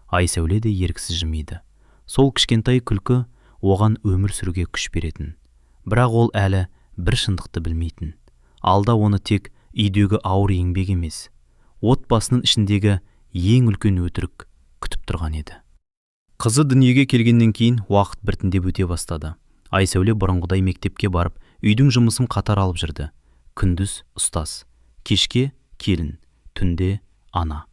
Айсәуле де еріксіз жымиды. Сол кішкентай күлкі оған өмір сүруге күш беретін. Бірақ ол әлі бір шындықты білмейтін. Алда оны тек үйдегі ауыр еңбек емес, отбасының ішіндегі ең үлкен өтірік күтіп тұрған еді. Қызы дүниеге келгеннен кейін уақыт біртіндеп өте бастады. Айсәуле бұрынғыдай мектепке барып, үйдің жұмысын қатар алып жүрді. Күндіз ұстаз, кешке келін, түнде ана.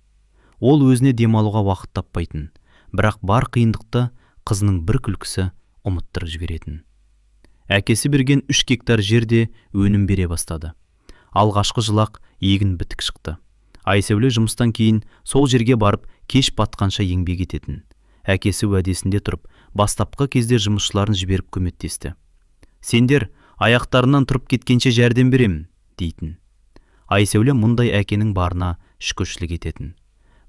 Ол өзіне демалуға уақыт таппайтын, бірақ бар қиындықты қызының бір күлкісі ұмыттырып жіберетін. Әкесі берген 3 гектар жерде өнім бере бастады. Алғашқы жылақ егін бітік шықты. Айсәуле жұмыстан кейін сол жерге барып кеш батқанша еңбек ететін. Әкесі уәдесінде тұрып, бастапқы кезде жұмысшыларын жіберіп көмектесті. «Сендер аяқтарынан тұрып кеткенше жәрдем беремін» дейтін. Айсәуле мұндай әкенің барына шүкіршілік ететін.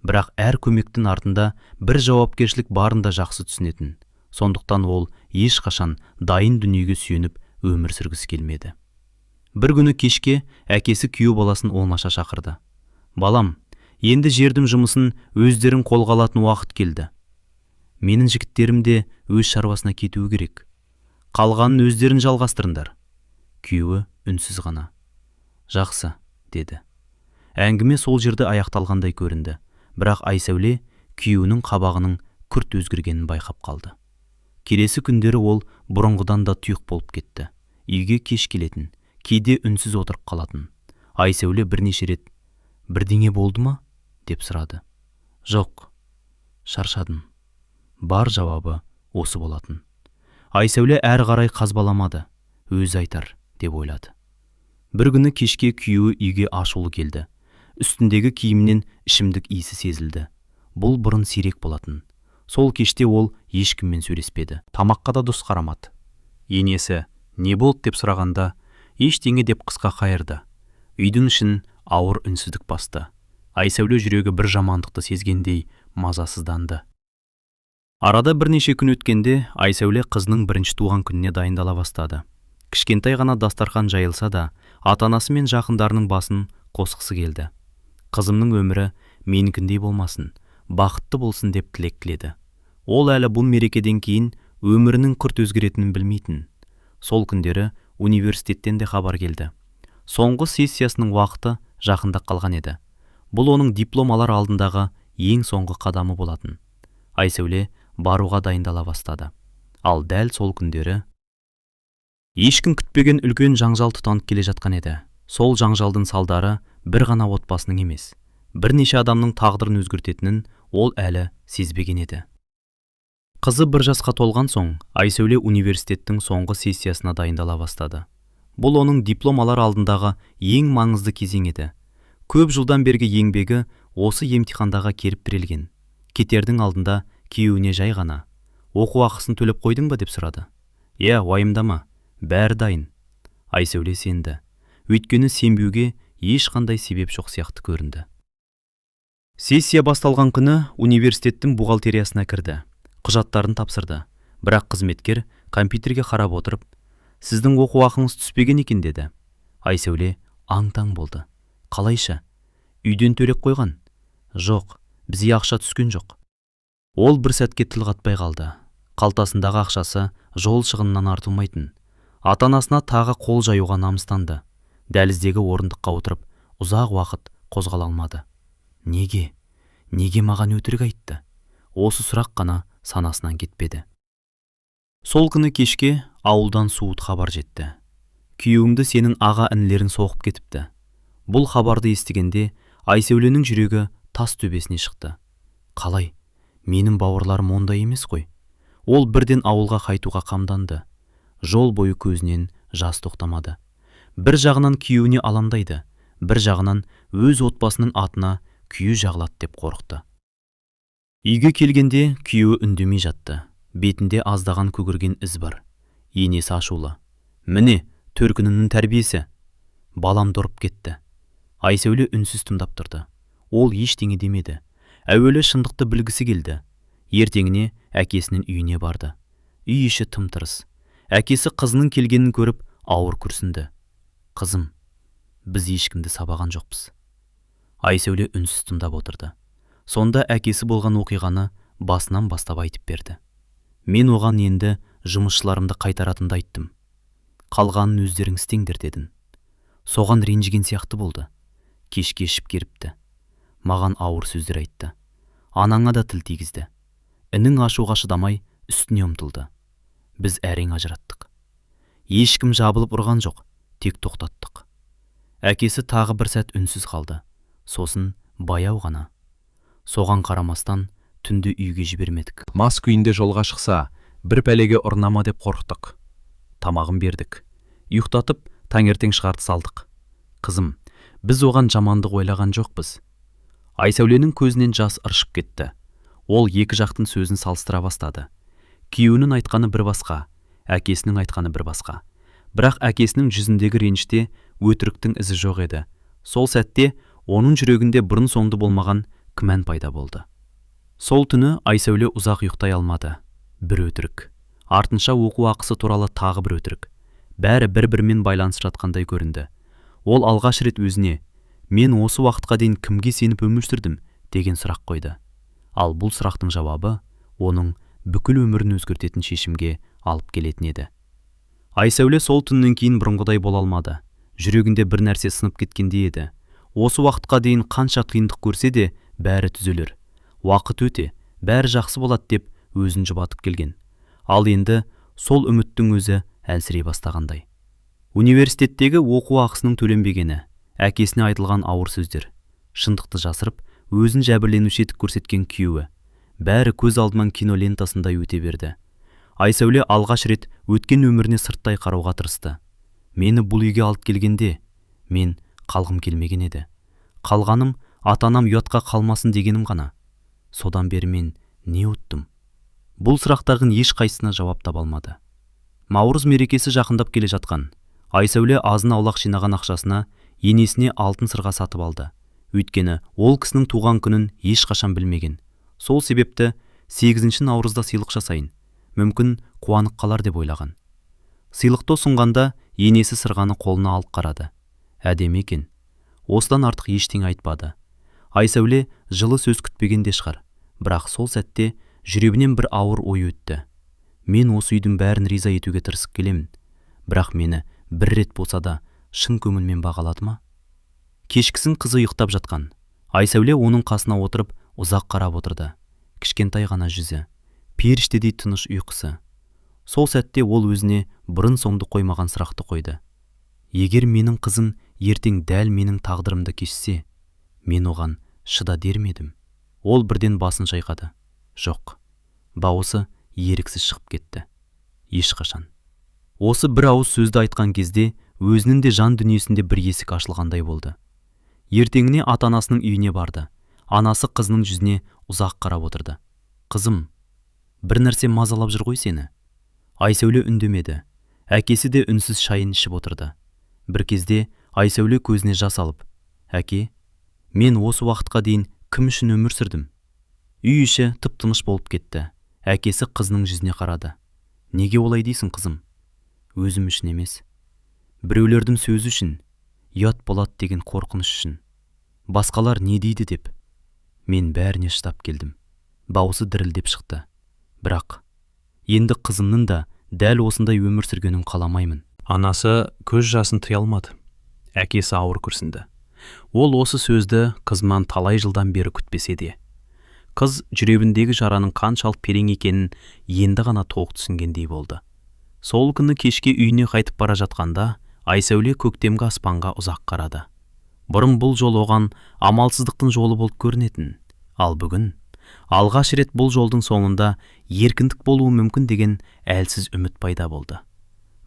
Бірақ әр көмектің артында бір жауапкершілік барын да жақсы түсінетін. Сондықтан ол ешқашан дайын дүниеге сүйеніп өмір сүргісі келмеді. Бір күні кешке әкесі күйеу баласын оңаша шақырды. «Балам, енді жердің жұмысын өздерің қолға алатын уақыт келді. Менің жігіттерім де өз шаруасына кетуі керек. Қалғанын өздерін жалғастырыңдар». Күйеуі үнсіз ғана: «Жақсы», деді. Әңгіме сол жерде аяқталғандай көрінді. Бірақ Айсәуле күйеуінің қабағының күрт өзгергенін байқап қалды. Келесі күндері ол бұрынғыдан да тұйық болып кетті. Үйге кеш келетін, кейде үнсіз отырып қалатын. Айсәуле бірнеше рет «Бірдеңе болды ма?» деп сұрады. «Жоқ, шаршадым». Бар жауабы осы болатын. Айсәуле әрі қарай қазбаламады, өзі айтар деп ойлады. Бір күні кешке күйеуі үйге ашулы келді. Үстіндегі киімнен ішімдік иісі сезілді. Бұл бұрын сирек болатын. Сол кеште ол ешкіммен сөйлеспеді. Тамаққа да дұрыс қарамады. Енесі «Не болды?» деп сұрағанда «Ештеңе» деп қысқа қайырды. Үйдің ішін ауыр үнсіздік басты. Айсәуле жүрегі бір жамандықты сезгендей мазасызданды. Арада бірнеше күн өткенде Айсәуле қызының бірінші туған күніне дайындала бастады. Кішкентай ғана дастархан жайылса да, ата-анасы мен жақындарының басын қосқысы келді. Қызымның өмірі менікіндей болмасын, бақытты болсын деп тілек тіледі. Ол әлі бұл мерекеден кейін өмірінің күрт өзгеретінін білмейтін. Сол күндері университеттен де хабар келді. Соңғы сессиясының уақыты жақындап қалған еді. Бұл оның диплом алар алдындағы ең соңғы қадамы болатын. Айсәуле баруға дайындала бастады. Ал дәл сол күндері ешкім күтпеген үлкен жаңжал тұтанып келе жатқан еді. Сол жаңжалдың салдары бір ғана отбасының емес, бірнеше адамның тағдырын өзгертетінін ол әлі сезбеген еді. Қызы бір жасқа толған соң, Айсәуле университеттің соңғы сессиясына дайындала бастады. Бұл оның диплом алар алдындағы ең маңызды кезең еді. Көп жылдан бергі еңбегі осы емтихандаға келіп тірелген. Кетердің алдында күйеуіне жай ғана «Оқу ақысын төлеп қойдың ба?» деп сұрады. «Иә, уайымдама, бәрі дайын». Айсәуле сенді. Өйткені сенбеуге ешқандай себеп жоқ сияқты көрінді. Сессия басталған күні университеттің бухгалтериясына кірді. Құжаттарын тапсырды. Бірақ қызметкер компьютерге қарап отырып, «Сіздің оқу ақыңыз түспеген екен» деді. Айсәуле аң-таң болды. «Қалайша? Үйден төлеп қойған?» «Жоқ, бізге ақша түскен жоқ». Ол бір сәтке тіл қатпай қалды. Қалтасындағы ақшасы жол шығынынан артылмайтын. Ата-анасына тағы қол жаюға намыстанды. Дәліздегі орындыққа отырып, ұзақ уақыт қозғала алмады. Неге маған өтірік айтты? Осы сұрақ қана санасынан кетпеді. Сол күні кешке ауылдан суыт хабар жетті. «Күйеуіңді сенің аға інілерің соғып кетіпті». Бұл хабарды естігенде Айсәуленің жүрегі тас төбесіне шықты. «Қалай? Менің бауырларым ондай емес қой». Ол бірден ауылға қайтуға қамданды. Жол бойы көзінен жас тоқтамады. Бір жағынан күйеуіне алаңдайды, бір жағынан өз отбасының атына күйе жағылады деп қорықты. Үйге келгенде күйеуі үндемей жатты. Бетінде аздаған көгерген із бар. Енесі ашулы. «Міне, төркінінің тәрбиесі». Балам дұрып кетті. Айсәуле үнсіз тыңдап тұрды. Ол ештеңе демеді. Әуелі шындықты білгісі келді. Ертеңіне әкесінің үйіне барды. Үй іші тым-тырыс. Әкесі қызының келгенін көріп ауыр күрсінді. «Қызым, біз ешкімді сабаған жоқпыз». Айсәуле үнсіз тыңдап отырды. Сонда әкесі болған оқиғаны басынан бастап айтып берді. «Мен оған енді жұмысшыларымды қайтаратынды айттым. Қалғанын өздерің істеңдер дедім. Соған ренжіген сияқты болды. Кешке ішіп келіпті. Маған ауыр сөздер айтты. Анаңа да тіл тигізді. Інің ашуға шыдамай үстіне ұмтылды. Біз әрең ажыраттық. Ешкім жабылып ұрған жоқ, тек тоқтаттық». Әкесі тағы бір сәт үнсіз қалды. Сосын баяу ғана: «Соған қарамастан түнді үйге жібермедік. Мас күйінде жолға шықса, бір пәлеге ұрнама деп қорықтық. Тамағын бердік. Ұйықтатып, таңертең шығарып салдық. Қызым, біз оған жамандық ойлаған жоқпыз». Айсәуленің көзінен жас ыршып кетті. Ол екі жақтың сөзін салыстыра бастады. Күйеуінің айтқаны бір басқа, әкесінің айтқаны бір басқа. Бірақ әкесінің жүзіндегі реніште өтіріктің ізі жоқ еді. Сол сәтте оның жүрегінде бұрын соңды болмаған күмән пайда болды. Сол түні Айсәуле ұзақ ұйықтай алмады. Бір өтірік. Артынша оқу ақысы туралы тағы бір өтірік. Бәрі бір-бірімен байланысып жатқандай көрінді. Ол алғаш рет өзіне «Мен осы уақытқа дейін кімге сеніп өмір сүрдім?» деген сұрақ қойды. Ал бұл сұрақтың жауабы оның бүкіл өмірін өзгертетін шешімге алып келетін еді. Айсәуле сол түннен кейін бұрынғыдай бола алмады. Жүрегінде бір нәрсе сынып кеткендей еді. Осы уақытқа дейін қанша қиындық көрсе де бәрі түзелер. Уақыт өте, бәрі жақсы болады деп өзін жұбатып келген. Ал енді сол үміттің өзі әлсірей бастағандай. Университеттегі оқу ақысының төленбегені, әкесіне айтылған ауыр сөздер, шындықты жасырып, өзін жәбірленуші етіп көрсеткен күйеуі, бәрі көз алдынан кино лентасындай өте берді. Айсәуле алғаш рет өткен өміріне сырттай қарауға тырысты. Мені бұл үйге алып келгенде, мен қалғым келмеген еді. Қалғаным ата-анам ұятқа қалмасын дегенім ғана. Содан бері мен не ұттым? Бұл сұрақтардың ешқайсысына жауап таба алмады. Наурыз мерекесі жақындап келе жатқан. Айсәуле азын-аулақ жинаған ақшасына енесіне алтын сырға сатып алды. Өйткені ол кісінің туған күнін ешқашан білмеген. Сол себепті 8 наурызда сыйлық жасайын. Мүмкін қуанып қалар деп ойлаған. Сыйлықты ұсынғанда енесі сырғаны қолына алып қарады. Әдемі екен. Осыдан артық ештеңе айтпады. Айсәуле жылы сөз күтпеген де шығар. Бірақ сол сәтте жүрегінен бір ауыр ой өтті. Мен осы үйдің бәрін риза етуге тырысып келемін. Бірақ мені бір рет болса да шын көңілмен бағалады ма? Кешкісін қызы ұйықтап жатқан. Айсәуле оның қасына отырып ұзақ қарап отырды. Кішкентай ғана жүзі, періштедей тыныш ұйқысы. Сол сәтте ол өзіне бұрын соңды қоймаған сұрақты қойды. Егер менің қызым ертең дәл менің тағдырымды кешсе, мен оған шыда дер ме едім? Ол бірден басын шайқады. Жоқ. Дауысы еріксіз шығып кетті. Ешқашан. Осы бір ауыз сөзді айтқан кезде өзінің де жан дүниесінде бір есік ашылғандай болды. Ертеңіне ата-анасының үйіне барды. Анасы қызының жүзіне ұзақ қарап отырды. Қызым, бір нәрсе мазалап жүр ғой сені. Айсәуле үндемеді. Әкесі де үнсіз шайын ішіп отырды. Бір кезде Айсәуле көзіне жас алып, әке, мен осы уақытқа дейін кім үшін өмір сүрдім? Үй іші тып-тыныш болып кетті. Әкесі қызының жүзіне қарады. Неге олай дейсің, қызым? Өзім үшін емес. Біреулердің сөзі үшін, ұят болады деген қорқыныш үшін. Басқалар не дейді деп. Мен бәріне шыдап келдім. Дауысы дірілдеп шықты. Бірақ енді қызымның да дәл осындай өмір сүргенін қаламаймын. Анасы көз жасын тыя алмады. Әкесі ауыр күрсінді. Ол осы сөзді қызынан талай жылдан бері күтпесе де. Қыз жүрегіндегі жараның қаншалық терең екенін енді ғана толық түсінгендей болды. Сол күні кешке үйіне қайтып бара жатқанда Айсәуле көктемгі аспанға ұзақ қарады. Бұрын бұл жол оған амалсыздықтың жолы болып көрінетін. Ал бүгін алғаш рет бұл жолдың соңында еркіндік болуы мүмкін деген әлсіз үміт пайда болды.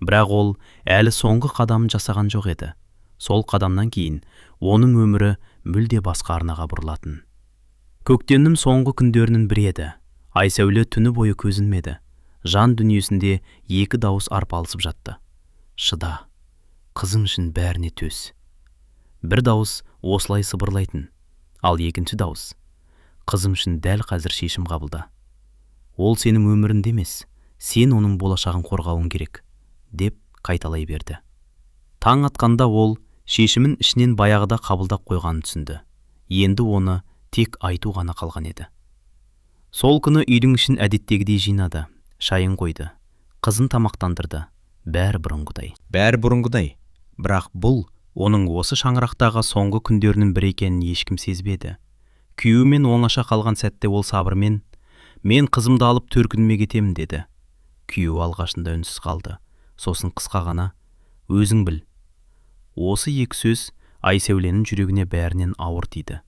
Бірақ ол әлі соңғы қадамын жасаған жоқ еді. Сол қадамнан кейін оның өмірі мүлде басқа арнаға бұрылатын. Көктемнің соңғы күндерінің бірі еді. Айсәуле түні бойы көз ілмеді. Жан дүниесінде екі дауыс арпалысып жатты. Шыда, қызың үшін бәріне төс. Бір дауыс осылай сыбырлайтын, ал екінші дауыс қызым үшін дәл қазір шешім қабылда. Ол сенің өміріңде емес, сен оның болашағын қорғауың керек, деп қайталай берді. Таң атқанда ол шешімін ішінен баяғыда қабылдап қойғанын түсінді. Енді оны тек айту ғана қалған еді. Сол күні үйдің ішін әдеттегідей жинады, шайын қойды, қызын тамақтандырды. Бәрі бұрынғыдай. Бірақ бұл оның осы шаңырақтағы соңғы күндерінің бірі екенін ешкім сезбеді. Күйеуімен оңаша қалған сәтте ол сабырмен, мен қызымды алып төркініме кетемін деді. Күйеуі алғашында үнсіз қалды. Сосын қысқа ғана, өзің біл. Осы екі сөз Айсәуленің жүрегіне бәрінен ауыр тиді.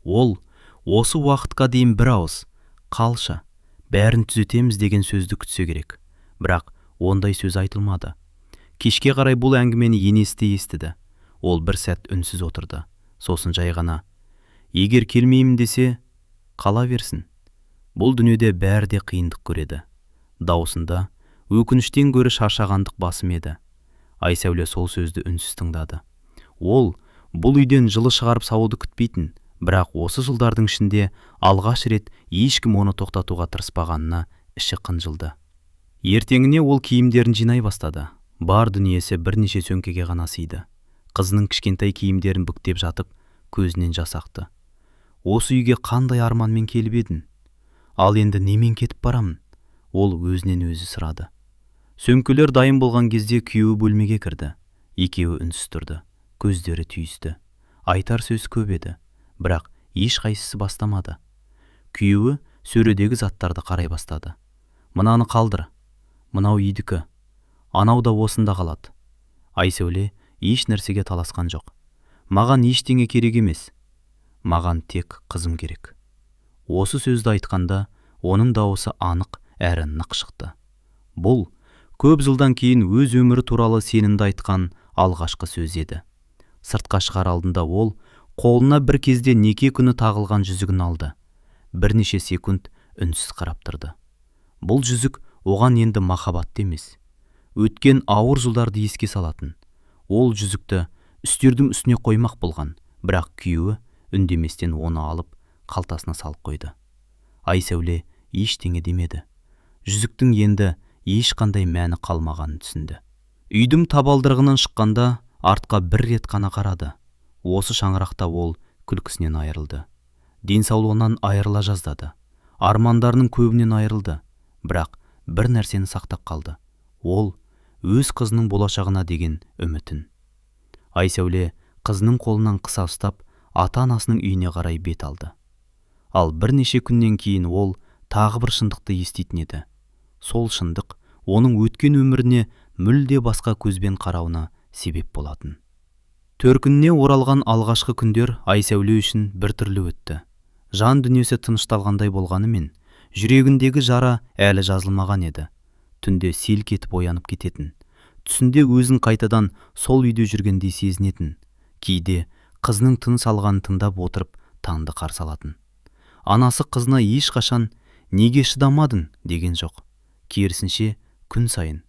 Ол осы уақытқа дейін бір ауыз, қалша, бәрін түзетеміз деген сөзді күтсе керек. Бірақ ондай сөз айтылмады. Кешке қарай бұл әңгімені енесі де естіді. Ол бір сәт үнсіз отырды. Сосын жай ғана, егер келмеймін десе, қала берсін. Бұл дүниеде бәрі де қиындық көреді. Даусында өкініштен гөрі шаршағандық басым еді. Айсәуле сол сөзді үнсіз тыңдады. Ол бұл үйден жылы шығарып салуды күтпейтін, бірақ осы жылдардың ішінде алғаш рет ешкім оны тоқтатуға тырыспағанына іші қынжылды. Ертеңіне ол киімдерін жинай бастады. Бар дүниесі бірнеше сөмкеге ғана сыйды. Қызының кішкентай киімдерін бүктеп жатып, көзінен жас ақты. Осы үйге қандай арманмен келіп едің? Ал енді немен кетіп барамын? Ол өзінен өзі сұрады. Сөмкелер дайын болған кезде күйеуі бөлмеге кірді. Екеуі үнсіз тұрды. Көздері түйісті. Айтар сөз көп еді, бірақ ешқайсысы бастамады. Күйеуі сөредегі заттарды қарай бастады. Мынаны қалдыр, мынау үйдікі, анау да осында қалады. Айсәуле еш нәрсеге таласқан жоқ. Маған ештеңе керек емес. Маған тек қызым керек. Осы сөзді айтқанда, оның дауысы анық әрі нық шықты. Бұл көп жылдан кейін өз өмірі туралы сенімді айтқан алғашқы сөз еді. Сыртқа шығар алдында ол қолына бір кезде неке күні тағылған жүзігін алды. Бірнеше секунд үнсіз қарап тұрды. Бұл жүзік оған енді махаббат емес, өткен ауыр жылдарды еске салатын. Ол жүзікті үстердің үстіне қоймақ болған, бірақ күйеуі үндеместен оны алып қалтасына салып қойды. Айсәуле ештеңе демеді. Жүзіктің енді ешқандай мәні қалмағанын түсінді. Үйдің табалдырығынан шыққанда артқа бір рет қана қарады. Осы шаңырақта ол күлкісінен айырылды. Денсаулығынан айырыла жаздады. Армандарының көбінен айырылды. Бірақ бір нәрсені сақтап қалды. Ол өз қызының болашағына деген үмітін. Айсәуле қызының қолынан қыса ұстап, ата-анасының үйіне қарай бет алды. Ал бірнеше күннен кейін ол тағы бір шындықты еститін еді. Сол шындық оның өткен өміріне мүлде басқа көзбен қарауына себеп болатын. Төркініне оралған алғашқы күндер Айсәуле үшін бір түрлі өтті. Жан дүниесі тынышталғандай болғанымен, жүрегіндегі жара әлі жазылмаған еді. Түнде селк етіп оянып кететін. Түсінде өзін қайтадан сол үйде жүргендей сезінетін. Кейде қызының тыныс алғанын тыңдап отырып таңды қарсы алатын. Анасы қызына ешқашан неге шыдамадың деген жоқ. Керісінше күн сайын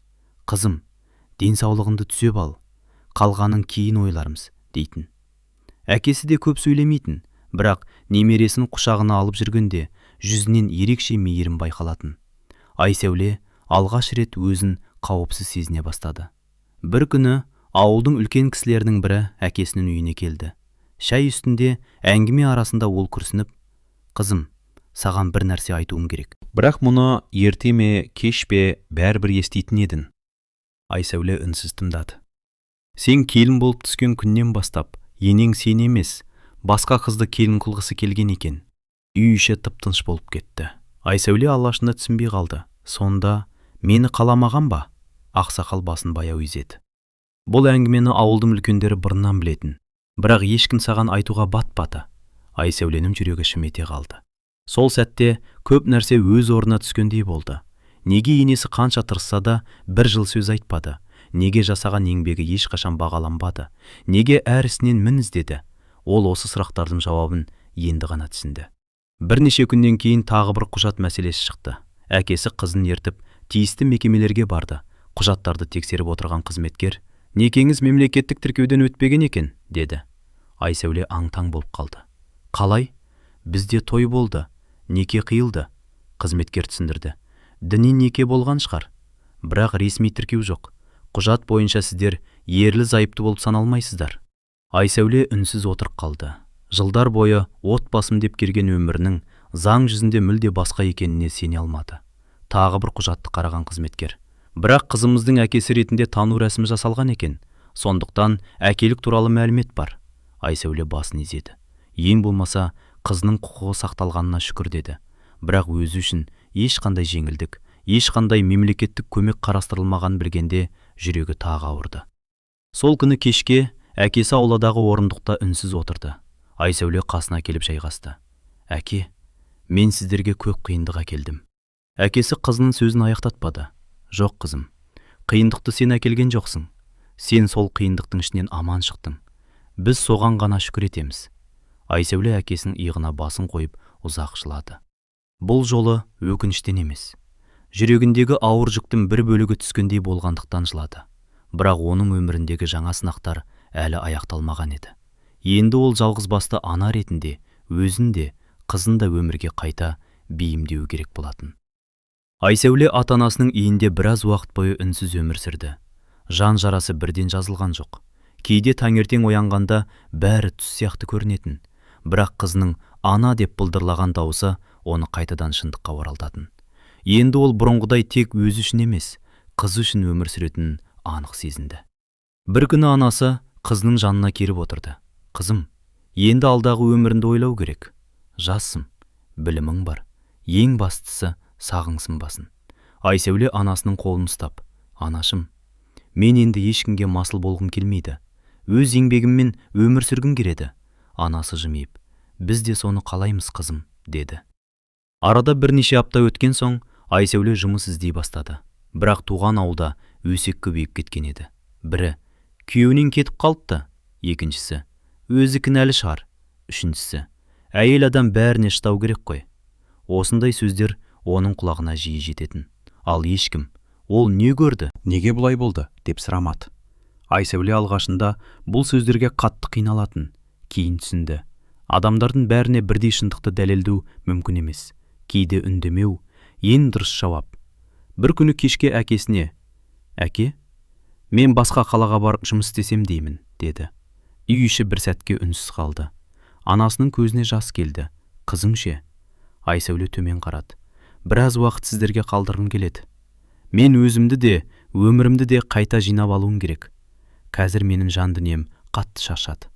қызым, денсаулығыңды түзеп ал, қалғанын кейін ойлармыз дейтін. Әкесі де көп сөйлемейтін, бірақ немересін құшағына алып жүргенде жүзінен ерекше мейірім байқалатын. Айсәуле алғаш рет өзін қауіпсіз сезіне бастады. Бір күні ауылдың үлкен кісілерінің бірі әкесінің үйіне келді. Шай үстінде әңгіме арасында ол күрсініп, қызым, саған бір нәрсе айтуым керек. Бірақ мұны ерте ме, кеш пе бәрібір еститін едің. Айсәуле үнсіз тыңдады. Сен келін болып түскен күннен бастап, енең сен емес, басқа қызды келін қылғысы келген екен. Үй іші тып-тыныш болып кетті. Айсәуле алғашында түсінбей қалды. Сонда мені қаламаған ба? Ақсақал басын баяу изеді. Бұл әңгімені ауылдың үлкендері бұрыннан білетін. Бірақ ешкім саған айтуға батпады. Айсәуленің жүрегі шімете қалды. Сол сәтте көп нәрсе өз орнына түскендей болды. Неге енесі қанша тырысса да бір жыл сөз айтпады? Неге жасаған еңбегі ешқашан бағаланбады? Неге әр ісінен мін іздеді? Ол осы сұрақтардың жауабын енді ғана түсінді. Бірнеше күннен кейін тағы бір құжат мәселесі шықты. Әкесі қызын ертіп, тиісті мекемелерге барды. Құжаттарды тексеріп отырған қызметкер, некеңіз мемлекеттік тіркеуден өтпеген екен, деді. Айсәуле аң-таң болып қалды. Қалай? Бізде той болды, неке қиылды. Қызметкер түсіндірді. Діни неке болған шығар. Бірақ ресми тіркеу жоқ. Құжат бойынша сіздер ерлі зайыпты болып саналмайсыздар. Айсәуле үнсіз отырып қалды. Жылдар бойы отбасым деп келген өмірінің заң жүзінде мүлде басқа екеніне сене алмады. Тағы бір құжатты қараған қызметкер. Бірақ қызымыздың әкесі ретінде тану рәсімі жасалған екен. Сондықтан әкелік туралы мәлімет бар. Айсәуле басын изеді. Ең болмаса қызының құқығы сақталғанына шүкір деді. Бірақ өзі үшін ешқандай жеңілдік, ешқандай мемлекеттік көмек қарастырылмаған білгенде жүрегі тағы ауырды. Сол күні кешке әкесі ауладағы орындықта үнсіз отырды. Айсәуле қасына келіп жайғасты. Әке, мен сіздерге көп қиындық әкелдім. Әкесі қызының сөзін аяқтатпады. Жоқ қызым, қиындықты сен әкелген жоқсың. Сен сол қиындықтың ішінен аман шықтың. Біз соған ғана шүкір етеміз. Айсәуле әкесінің иығына басын қойып ұзақ жылады. Бұл жолы өкініштен емес. Жүрегіндегі ауыр жүктің бір бөлігі түскендей болғандықтан жылады. Бірақ оның өміріндегі жаңа сынақтар әлі аяқталмаған еді. Енді ол жалғызбасты ана ретінде өзін де, қызын да өмірге қайта бейімдеу керек болатын. Айсәуле ата-анасының үйінде біраз уақыт бойы үнсіз өмір сүрді. Жан жарасы бірден жазылған жоқ. Кейде таңертең оянғанда бәрі түс сияқты көрінетін. Бірақ қызының ана деп бұлдырлаған дауысы оны қайтадан шындыққа оралтатын. Енді ол бұрынғыдай тек өзі үшін емес, қызы үшін өмір сүретінін анық сезінді. Бір күні анасы қызының жанына келіп отырды. Қызым, енді алдағы өміріңді ойлау керек. Жассың, білімің бар. Ең бастысы сағыңсынбасын. Айсәуле анасының қолын ұстап, анашым, мен енді ешкімге масыл болғым келмейді. Өз еңбегіммен өмір сүргім келеді. Анасы жымиып, біз де соны қалаймыз қызым, деді. Арада бірнеше апта өткен соң Айсәуле жұмыс іздей бастады. Бірақ туған ауылда өсек көбейіп кеткен еді. Бірі, күйеуінен кетіп қалыпты. Екіншісі, өзі кінәлі шығар. Үшіншісі, әйел адам бәріне шыдау керек қой. Осындай сөздер оның құлағына жиі жететін. Ал ешкім, ол не көрді, неге бұлай болды, деп сұрамады. Айсәуле алғашында бұл сөздерге қатты қиналатын. Кейін түсінді. Адамдардың бәріне бірдей шындықты дәлелдеу мүмкін емес. Кейде үндемеу ең дұрыс жауап. Бір күні кешке әкесіне, әке, мен басқа қалаға барып жұмыс істесем деймін, деді. Үй іші бір сәтке үнсіз қалды. Анасының көзіне жас келді. Қызың ше? Айсәуле төмен қарады. Біраз уақыт сіздерге қалдырғым келеді. Мен өзімді де, өмірімді де қайта жинап алуым керек. Қазір менің жан дүнием қатты шаршады.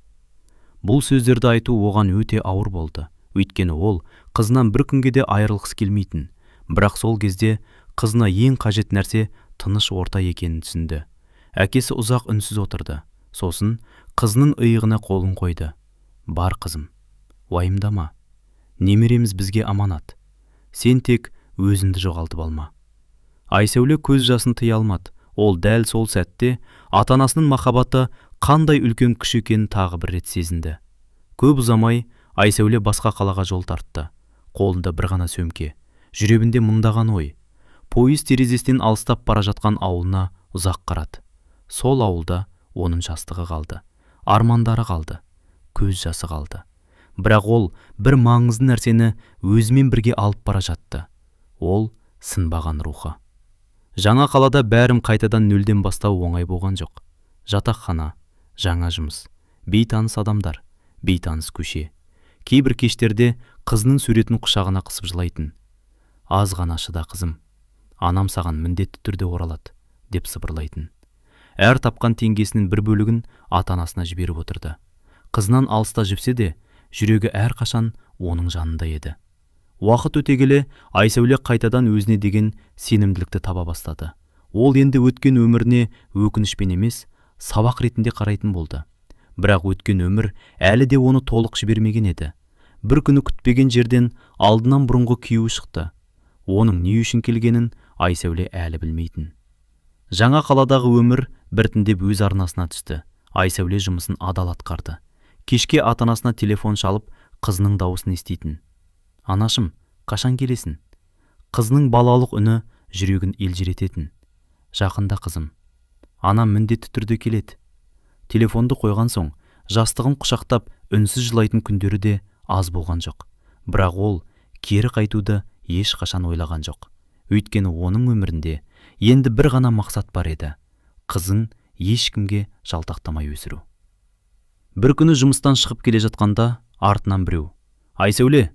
Бұл сөздерді айту оған өте ауыр болды. Өйткені ол қызынан бір күнге де айырылғысы келмейтін. Бірақ сол кезде қызына ең қажет нәрсе тыныш орта екенін түсінді. Әкесі ұзақ үнсіз отырды. Сосын қызының иығына қолын қойды. Бар қызым, уайымдама. Немереміз бізге аманат. Сен тек өзіңді жоғалтып алма. Айсәуле көз жасын тыя алмады. Ол дәл сол сәтте ата-анасының махаббаты қандай үлкен күш екенін тағы бір рет сезінді. Көп ұзамай Айсәуле басқа қалаға жол тартты. Қолында бір ғана сөмке, жүрегінде мыңдаған ой. Пойыз терезесінен алыстап бара жатқан ауылына ұзақ қарады. Сол ауылда оның жастығы қалды, армандары қалды, көз жасы қалды. Бірақ ол бір маңызды нәрсені өзімен бірге алып бара жатты. Ол сынбаған рухы. Жаңа қалада бәрім қайтадан нөлден бастау оңай болған жоқ. Жатақхана, жаңа жұмыс, бейтаныс адамдар, бейтаныс көше. Кейбір кештерде қызының суретін құшағына қысып жылайтын. Аз ғана шыда қызым, анам саған міндетті түрде оралады, деп сыбырлайтын. Әр тапқан теңгесінің бір бөлігін ата-анасына жіберіп отырды. Қызынан алыста жүрсе де, жүрегі әр қашан оның жанында еді. Уақыт өте келе Айсәуле қайтадан өзіне деген сенімділікті таба бастады. Ол енді өткен өміріне өкінішпен емес, сабақ ретінде қарайтын болды. Бірақ өткен өмір әлі де оны толық жібермеген еді. Бір күні күтпеген жерден алдынан бұрынғы күйеуі шықты. Оның не үшін келгенін Айсәуле әлі білмейтін. Жаңа қаладағы өмір біртіндеп өз арнасына түсті. Айсәуле жұмысын адал атқарды. Кешке ата-анасына телефон шалып, қызының дауысын еститін. Анашым, қашан келесің? Қызының балалық үні жүрегін елжірететін. Жақында қызым. Анам міндетті түрде келеді. Телефонды қойған соң, жастығын құшақтап үнсіз жылайтын күндері де аз болған жоқ. Бірақ ол кері қайтуды еш қашан ойлаған жоқ. Өйткені оның өмірінде енді бір ғана мақсат бар еді. Қызын ешкімге жалтақтамай өсіру. Бір күні жұмыстан шығып келе жатқанда артынан біреу, Айсәуле,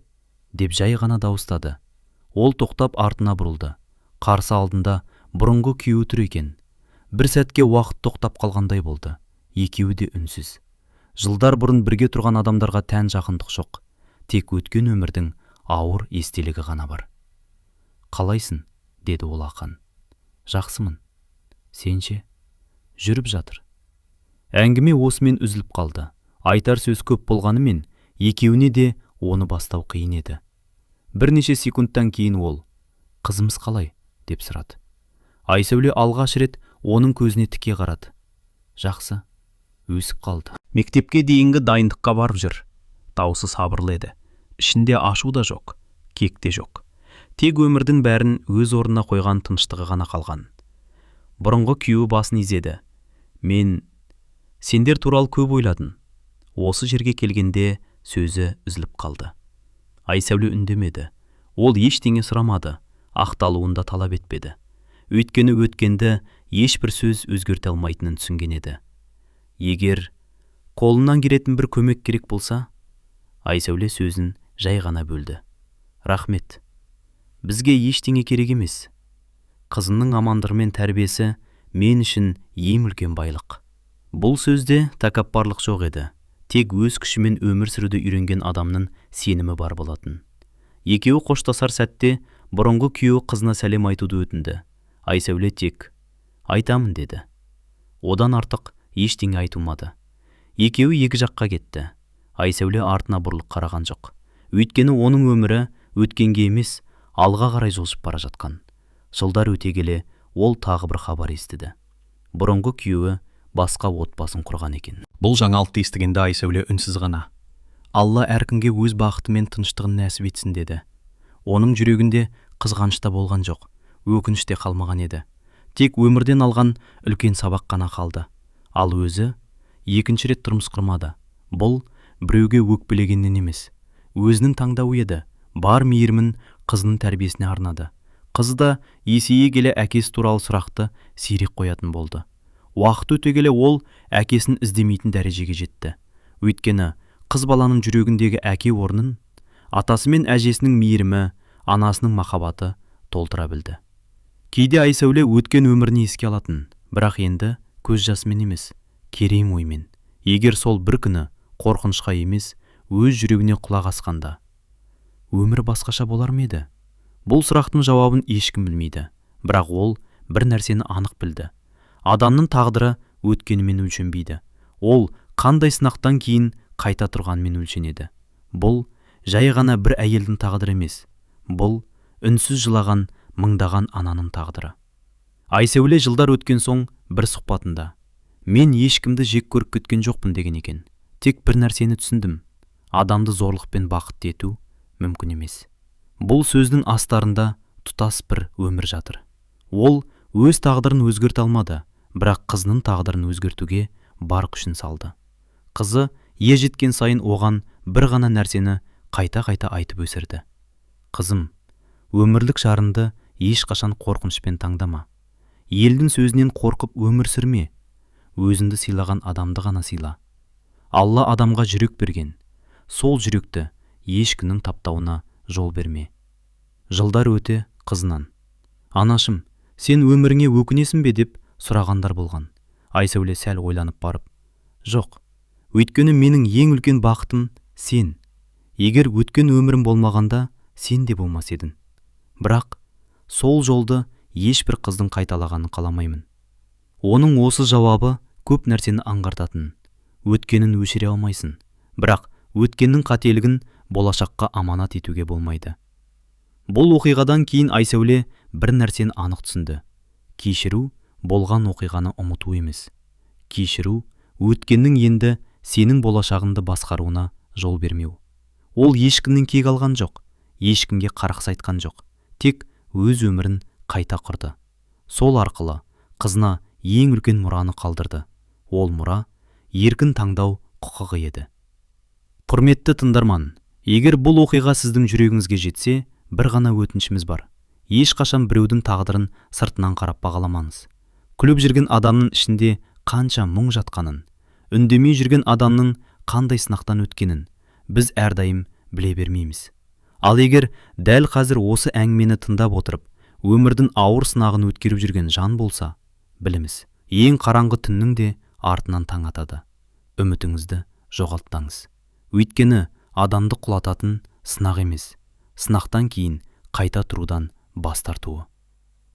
деп жай ғана дауыстады. Ол тоқтап артына бұрылды. Қарсы алдында бұрынғы күйеуі тұр екен. Бір сәтке уақыт тоқтап қалғандай болды. Екеуі де үнсіз. Жылдар бұрын бірге тұрған адамдарға тән жақындық жоқ. Тек өткен өмірдің ауыр естелігі ғана бар. Қалайсың? Деді ол ақан. Жақсымын. Сенше? Жүріп жатыр. Әңгіме осымен үзіліп қалды. Айтар сөз көп болғанымен, екеуіне де оны бастау қиын еді. Бірнеше секундтан кейін ол, қызымыз қалай? Деп сұрады. Айсәуле алғаш рет оның көзіне тіке қарады. Жақсы, өсіп қалды. Мектепке дейінгі дайындыққа барып жүр. Даусы сабырлы еді. Ішінде ашу да жоқ, кек те жоқ. Тек өмірдің бәрін өз орнына қойған тыныштығы ғана қалған. Бұрынғы күйеуі басын изеді. Мен сендер туралы көп ойладым. Осы жерге келгенде сөзі үзіліп қалды. Айсәуле үндемеді. Ол ештеңе сұрамады, ақталуын да талап етпеді. Өйткені өткенді ешбір сөз өзгерте алмайтынын түсінген еді. Егер қолынан келетін бір көмек керек болса, Айсәуле сөзін жай ғана бөлді. Рахмет. Бізге ештеңе керек емес. Қызының амандығы мен тәрбиесі мен үшін ең үлкен байлық. Бұл сөзде тәкаппарлық жоқ еді. Тек өз күшімен өмір сүруді үйренген адамның сенімі бар болатын. Екеуі қоштасар сәтте бұрынғы күйеуі қызына сәлем айтуды өтінді. Айсәуле тек айтамын деді. Одан артық ештеңе айтылмады. Екеуі екі жаққа кетті. Айсәуле артына бұрылып қараған жоқ. Өйткені оның өмірі өткенге емес, алға қарай жылжып бара жатқан. Жылдар өте келе ол тағы бір хабар естіді. Бұрынғы күйеуі басқа отбасын құрған екен. Бұл жаңалықты естігенде Айсәуле үнсіз ғана: Алла әркімге өз бақыты мен тыныштығын нәсіп етсін деді. Оның жүрегінде қызғаныш та болған жоқ, өкініш те қалмаған еді. Тек өмірден алған үлкен сабақ қана қалды. Ал өзі екінші рет тұрмыс құрмады. Бұл біреуге өкпелегеннен емес, өзінің таңдауы еді. Бар мейірімін қызының тәрбиесіне арнады. Қыз да есейе келе әкесі туралы сұрақты сирек қоятын болды. Уақыт өте келе ол әкесін іздемейтін дәрежеге жетті. Өйткені қыз баланың жүрегіндегі әке орнын атасы мен әжесінің мейірімі, анасының махаббаты толтыра білді. Кейде Айсәуле өткен өмірін еске алатын, бірақ енді көз жасымен емес, керең оймен. Егер сол бір күні қорқынышқа емес, өз жүрегіне құлақ асқанда, өмір басқаша болар ма еді? Бұл сұрақтың жауабын ешкім білмейді, бірақ ол бір нәрсені анық білді. Адамның тағдыры өткенімен өлшенбейді. Ол қандай сынақтан кейін қайта тұрғанмен өлшенеді. Бұл жай ғана бір әйелдің тағдыры емес. Бұл үнсіз жылаған мыңдаған ананың тағдыры. Айсәуле жылдар өткен соң бір сұхбатында: мен ешкімді жек көріп кеткен жоқпын деген екен. Тек бір нәрсені түсіндім: адамды зорлықпен бақытты ету мүмкін емес. Бұл сөздің астарында тұтас бір өмір жатыр. Ол өз тағдырын өзгерте алмады, бірақ қызының тағдырын өзгертуге бар күшін салды. Қызы жеткен сайын оған бір ғана нәрсені қайта-қайта айтып өсірді: қызым, өмірлік жарынды ешқашан қорқынышпен таңдама. Елдің сөзінен қорқып өмір сүрме. Өзіңді сыйлаған адамды ғана сыйла. Алла адамға жүрек берген. Сол жүректі ешкінің таптауына жол берме. Жылдар өте қызынан: анашым, сен өміріңе өкінесің бе деп сұрағандар болған. Айсәуле сәл ойланып барып: жоқ, өйткені менің ең үлкен бақытым сен. Егер өткен өмірім болмағанда, сен де болмас едің. Бірақ сол жолды ешбір қыздың қайталағанын қаламаймын. Оның осы жауабы көп нәрсені аңғартатын. Өткенін өшіре алмайсың, бірақ өткеннің қателігін болашаққа аманат етуге болмайды. Бұл оқиғадан кейін Айсәуле бір нәрсені анық түсінді: кешіру болған оқиғаны ұмыту емес. Кешіру өткеннің енді сенің болашағыңды басқаруына жол бермеу. Ол ешкімнен кек алған жоқ, ешкімге қарақсы айтқан жоқ, тек өз өмірін қайта құрды. Сол арқылы қызына ең үлкен мұраны қалдырды. Ол мұра еркін таңдау құқығы еді. Құрметті тыңдарман, егер бұл оқиға сіздің жүрегіңізге жетсе, бір ғана өтінішіміз бар: ешқашан біреудің тағдырын сыртынан қарап бағаламаңыз. Күліп жүрген адамның ішінде қанша мұң жатқанын, үндемей жүрген адамның қандай сынақтан өткенін біз әрдайым біле бермейміз. Ал егер дәл қазір осы әңгімені тыңдап отырып, өмірдің ауыр сынағын өткеріп жүрген жан болса, біліміз, ең қараңғы түннің де артынан таң атады. Үмітіңізді жоғалтпаңыз. Өйткені адамды құлататын сынақ емес, сынақтан кейін қайта тұрудан бас тартуы.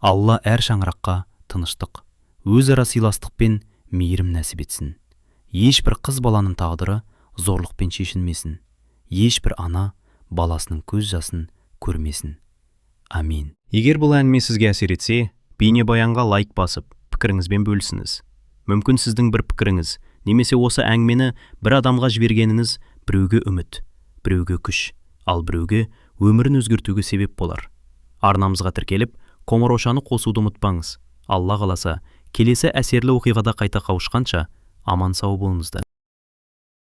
Алла әр шаңыраққа тыныштық, өзара сыйластық пен мейірім нәсіп етсін. Ешбір қыз баланың тағдыры зорлықпен шешілмесін. Ешбір ана баласының көз жасын көрмесін. Амин. Егер бұл әңгіме сізге әсер етсе, бейнебаянға лайк басып, пікіріңізбен бөлісіңіз. Мүмкін сіздің бір пікіріңіз немесе осы әңгімені бір адамға жібергеніңіз біреуге үміт, біреуге күш, ал біреуге өмірін өзгертуге себеп болар. Арнамызға тіркеліп, қоңыраушаны қосуды ұмытпаңыз. Алла қаласа, келесі әсерлі оқиғада қайта қауышқанша аман сау болыңыздар.